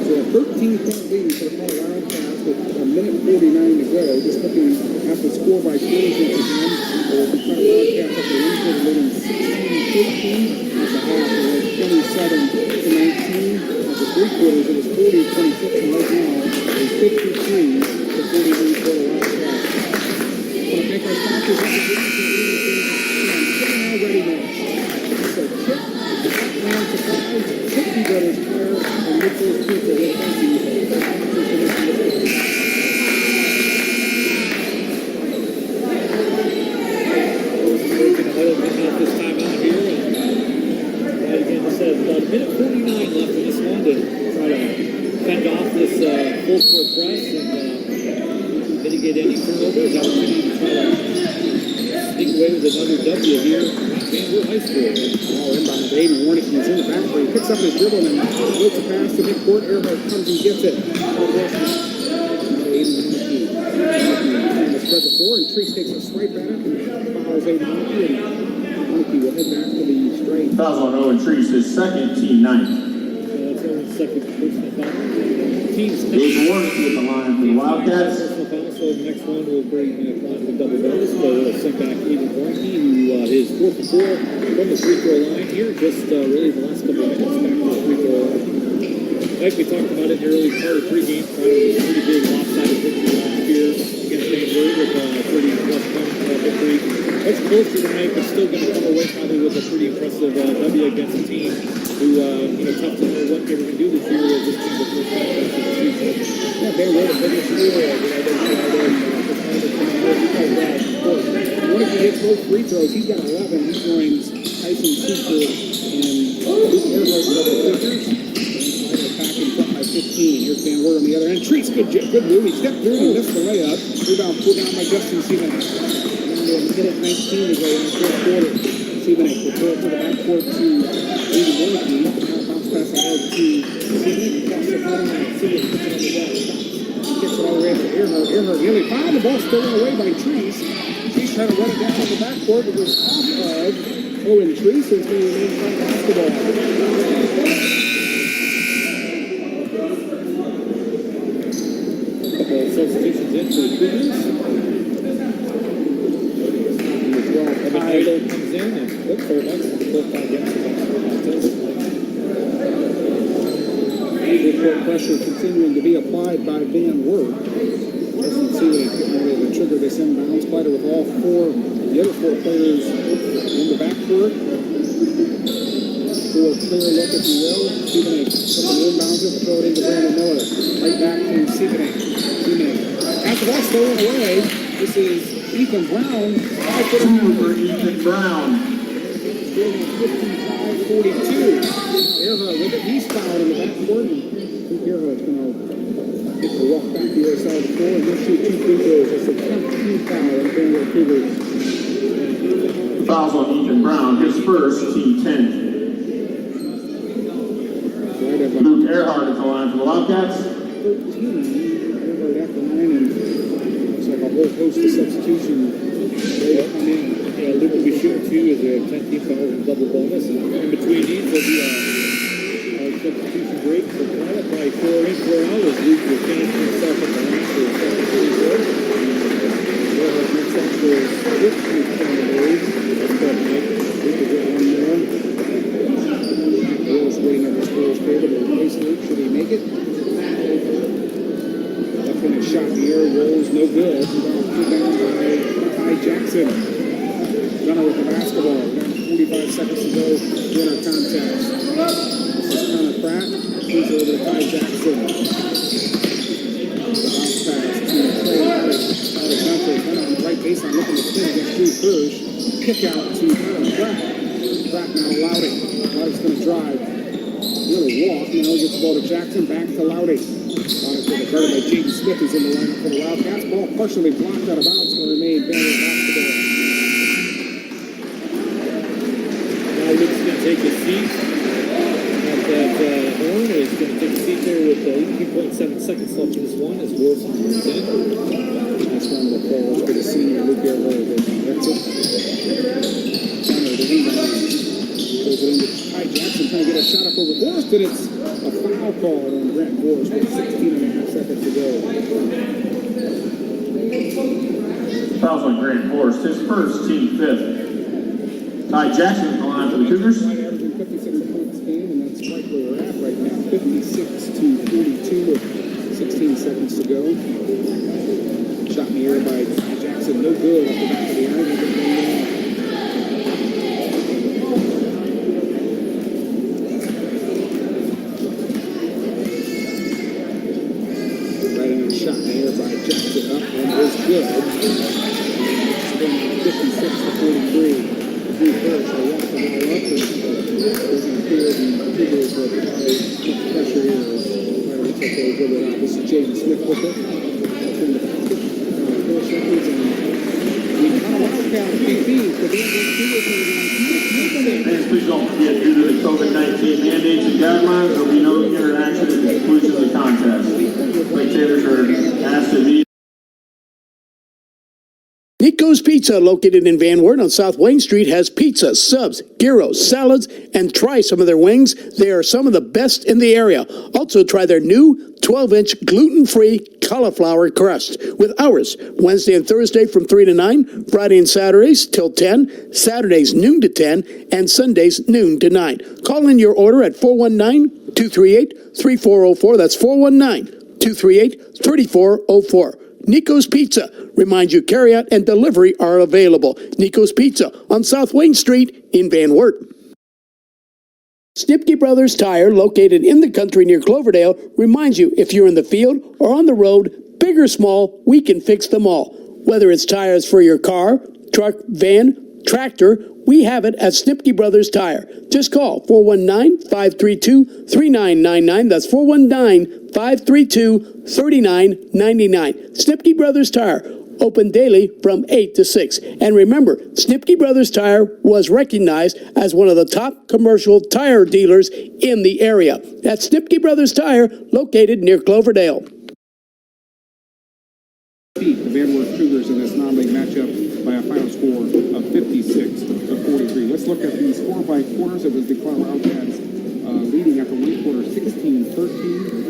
So a 13-point lead for the Colorado Wildcats with a minute 49 to go. Just looking at the score by quarters once again. The Colorado Wildcats up to the one-quarter leading 16-15. At the half, it was 27-19. At the three quarters, it was 40-26. And right now, it's 53-41 for the Wildcats. I want to thank our sponsors. Readiness. So Chip, Batman Supplies, Tipsy Brothers Care, and Mitchell's Pizza. We'll thank you for Working a little bit out this time out here. Right again, it says about a minute 49 left in this one to try to fend off this full court press and mitigate any turnovers. Opportunity to try to sneak away with another W here. Vanderbilt High School. Ball inbound to Aiden Warnicki. He's in the backcourt. He picks up his dribble and floats a pass to midcourt. Earhart comes and gets it. Aiden Warnicki. Trying to spread the floor, and Treese takes a swipe at it and fouls Aiden Warnicki. And Warnicki will head back to the straight. Fouls on Owen Treese, his second, team 9. That's Owen's second personal foul. Team's Aiden Warnicki at the line for the Wildcats. Personal foul, so the next one will bring Klein to double bonus. So we'll send back Aiden Warnicki, who is 4 for 4 from the free throw line here. Just really the last couple of minutes back to the free throw line. Like we talked about it in the early part of the pregame, it was a pretty big lopsided victory last year against Van Wert with a 30-plus point victory. Much closer tonight, but still going to come away probably with a pretty impressive W against a team who, tough to know what they were going to do this year as this team was first time against the season. Yeah, they were the biggest scorer. Warnicki hits both free throws. He's got 11. He joins Tyson Cooper and Luke Earhart double figures. Back in front by 15. Here's Van Wert on the other end. Treese, good move. He stepped through and he missed the layup. Rebound pulled down by Justin Seaman. Minute 19 to go in the fourth quarter. Seaman will throw it to the backcourt to Andy Wilkie. Now bounce pass ahead to Seaman. Across the front line. Seaman puts it on the wall. Gets it all the way to Earhart. Earhart nearly fouled. The ball stolen away by Treese. Treese trying to run it down on the backcourt. It was off of Owen Treese. It's going to remain front basketball. Substitutions in for the Cougars. Evan Idle comes in and looks for next to the full-time Court pressure continuing to be applied by Van Wert. Doesn't see that he couldn't really trigger this inbounds. Spider with all four, the other four players in the backcourt. For a clear look, if you will. Stephen putting the inbounds it, throw it into Brandon Miller. Right back to Stephen. After that stolen away, this is Ethan Brown. 2 for Ethan Brown. 55-42. Earhart with it. He's fouled in the backcourt. I think Earhart's going to get the walk back the other side of the floor and he'll shoot 2 free throws. It's a 10th foul in Van Wert Cougars. Fouls on Ethan Brown, his first, team 10th. Luke Earhart is the line for the Wildcats. 13. Earhart at the line and looks like a whole host of substitutions. They come in. Yeah, Luke will be shooting 2 as a 10th foul and double bonus. And in between these will be a substitution break for Kalida. Probably 4 in, 4 out as Luke will finish himself at the line for a second free throw. Earhart gets up for his 5th free throw in the league. That's good, Mike. Luke will get one more. Bill's waiting at the scorer's table to replace Luke. Should he make it? Left-handed shot in the air, rolls, no good. Put down by Ty Jackson. Gunner with the basketball. Down 45 seconds to go. Winner contest. This is Connor Pratt. Moves over to Ty Jackson. Bounce pass to Clay out of Gunther. Gunner on the right baseline looking to spin against Drew Hirsch. Kick out to Connor Pratt. Pratt now Loudy. Loudy's going to drive. Really walk. Now he gets the ball to Jackson. Back to Loudy. Loudy's going to guard by Jaden Smith, who's in the lineup for the Wildcats. Ball partially blocked out of bounds. Going to remain Van Wert basketball. Now Luke's going to take his seat at that horn. He's going to take a seat there with 18.7 seconds left in this one as Wilson comes in. Nice round of applause for the senior Luke Earhart. That's it. Connor, the rebound. Goes it into Ty Jackson trying to get a shot up over Forrest, and it's a foul call on Grant Forrest with 16.5 seconds to go. Fouls on Grant Forrest, his first, team 5th. Ty Jackson is the line for the Cougars. Averaging 56 points a game, and that's right where we're at right now. 56-42 with 16 seconds to go. Shot in the air by Ty Jackson, no good off the back of the iron. Shot in the air by Jackson up and is good. It's 56-43. Drew Hirsch will walk the ball up and doesn't appear the Cougars will apply much pressure here as Ryder looks like they'll give it out. This is Jaden Smith with it. From the basket. 4 seconds and we kind of Wildcat BP for the Fans, please don't forget, due to the COVID-19 mandates and guidelines, there will be no interaction at the conclusion of the contest. Spectators are asked to leave. Nico's Pizza, located in Van Wert on South Wayne Street, has pizza, subs, gyros, salads, and try some of their wings. They are some of the best in the area. Also, try their new 12-inch gluten-free cauliflower crust with hours, Wednesday and Thursday from 3 to 9, Friday and Saturdays till 10, Saturdays noon to 10, and Sundays noon to 9. Call in your order at 419-238-3404. That's 419-238-3404. Nico's Pizza reminds you carryout and delivery are available. Nico's Pizza on South Wayne Street in Van Wert. Stipke Brothers Tire, located in the country near Cloverdale, reminds you if you're in the field or on the road, big or small, we can fix them all. Whether it's tires for your car, truck, van, Tractor, we have it at Snipke Brothers Tire. Just call 419-532-3999. That's 419-532-3999. Snipke Brothers Tire, open daily from 8 to 6. And remember, Snipke Brothers Tire was recognized as one of the top commercial tire dealers in the area. That's Snipke Brothers Tire, located near Cloverdale. The Van Wert Cougars in this non-league matchup by a final score of 56-43. Let's look at the score by quarters. It was the Colorado Wildcats leading after one quarter 16-13.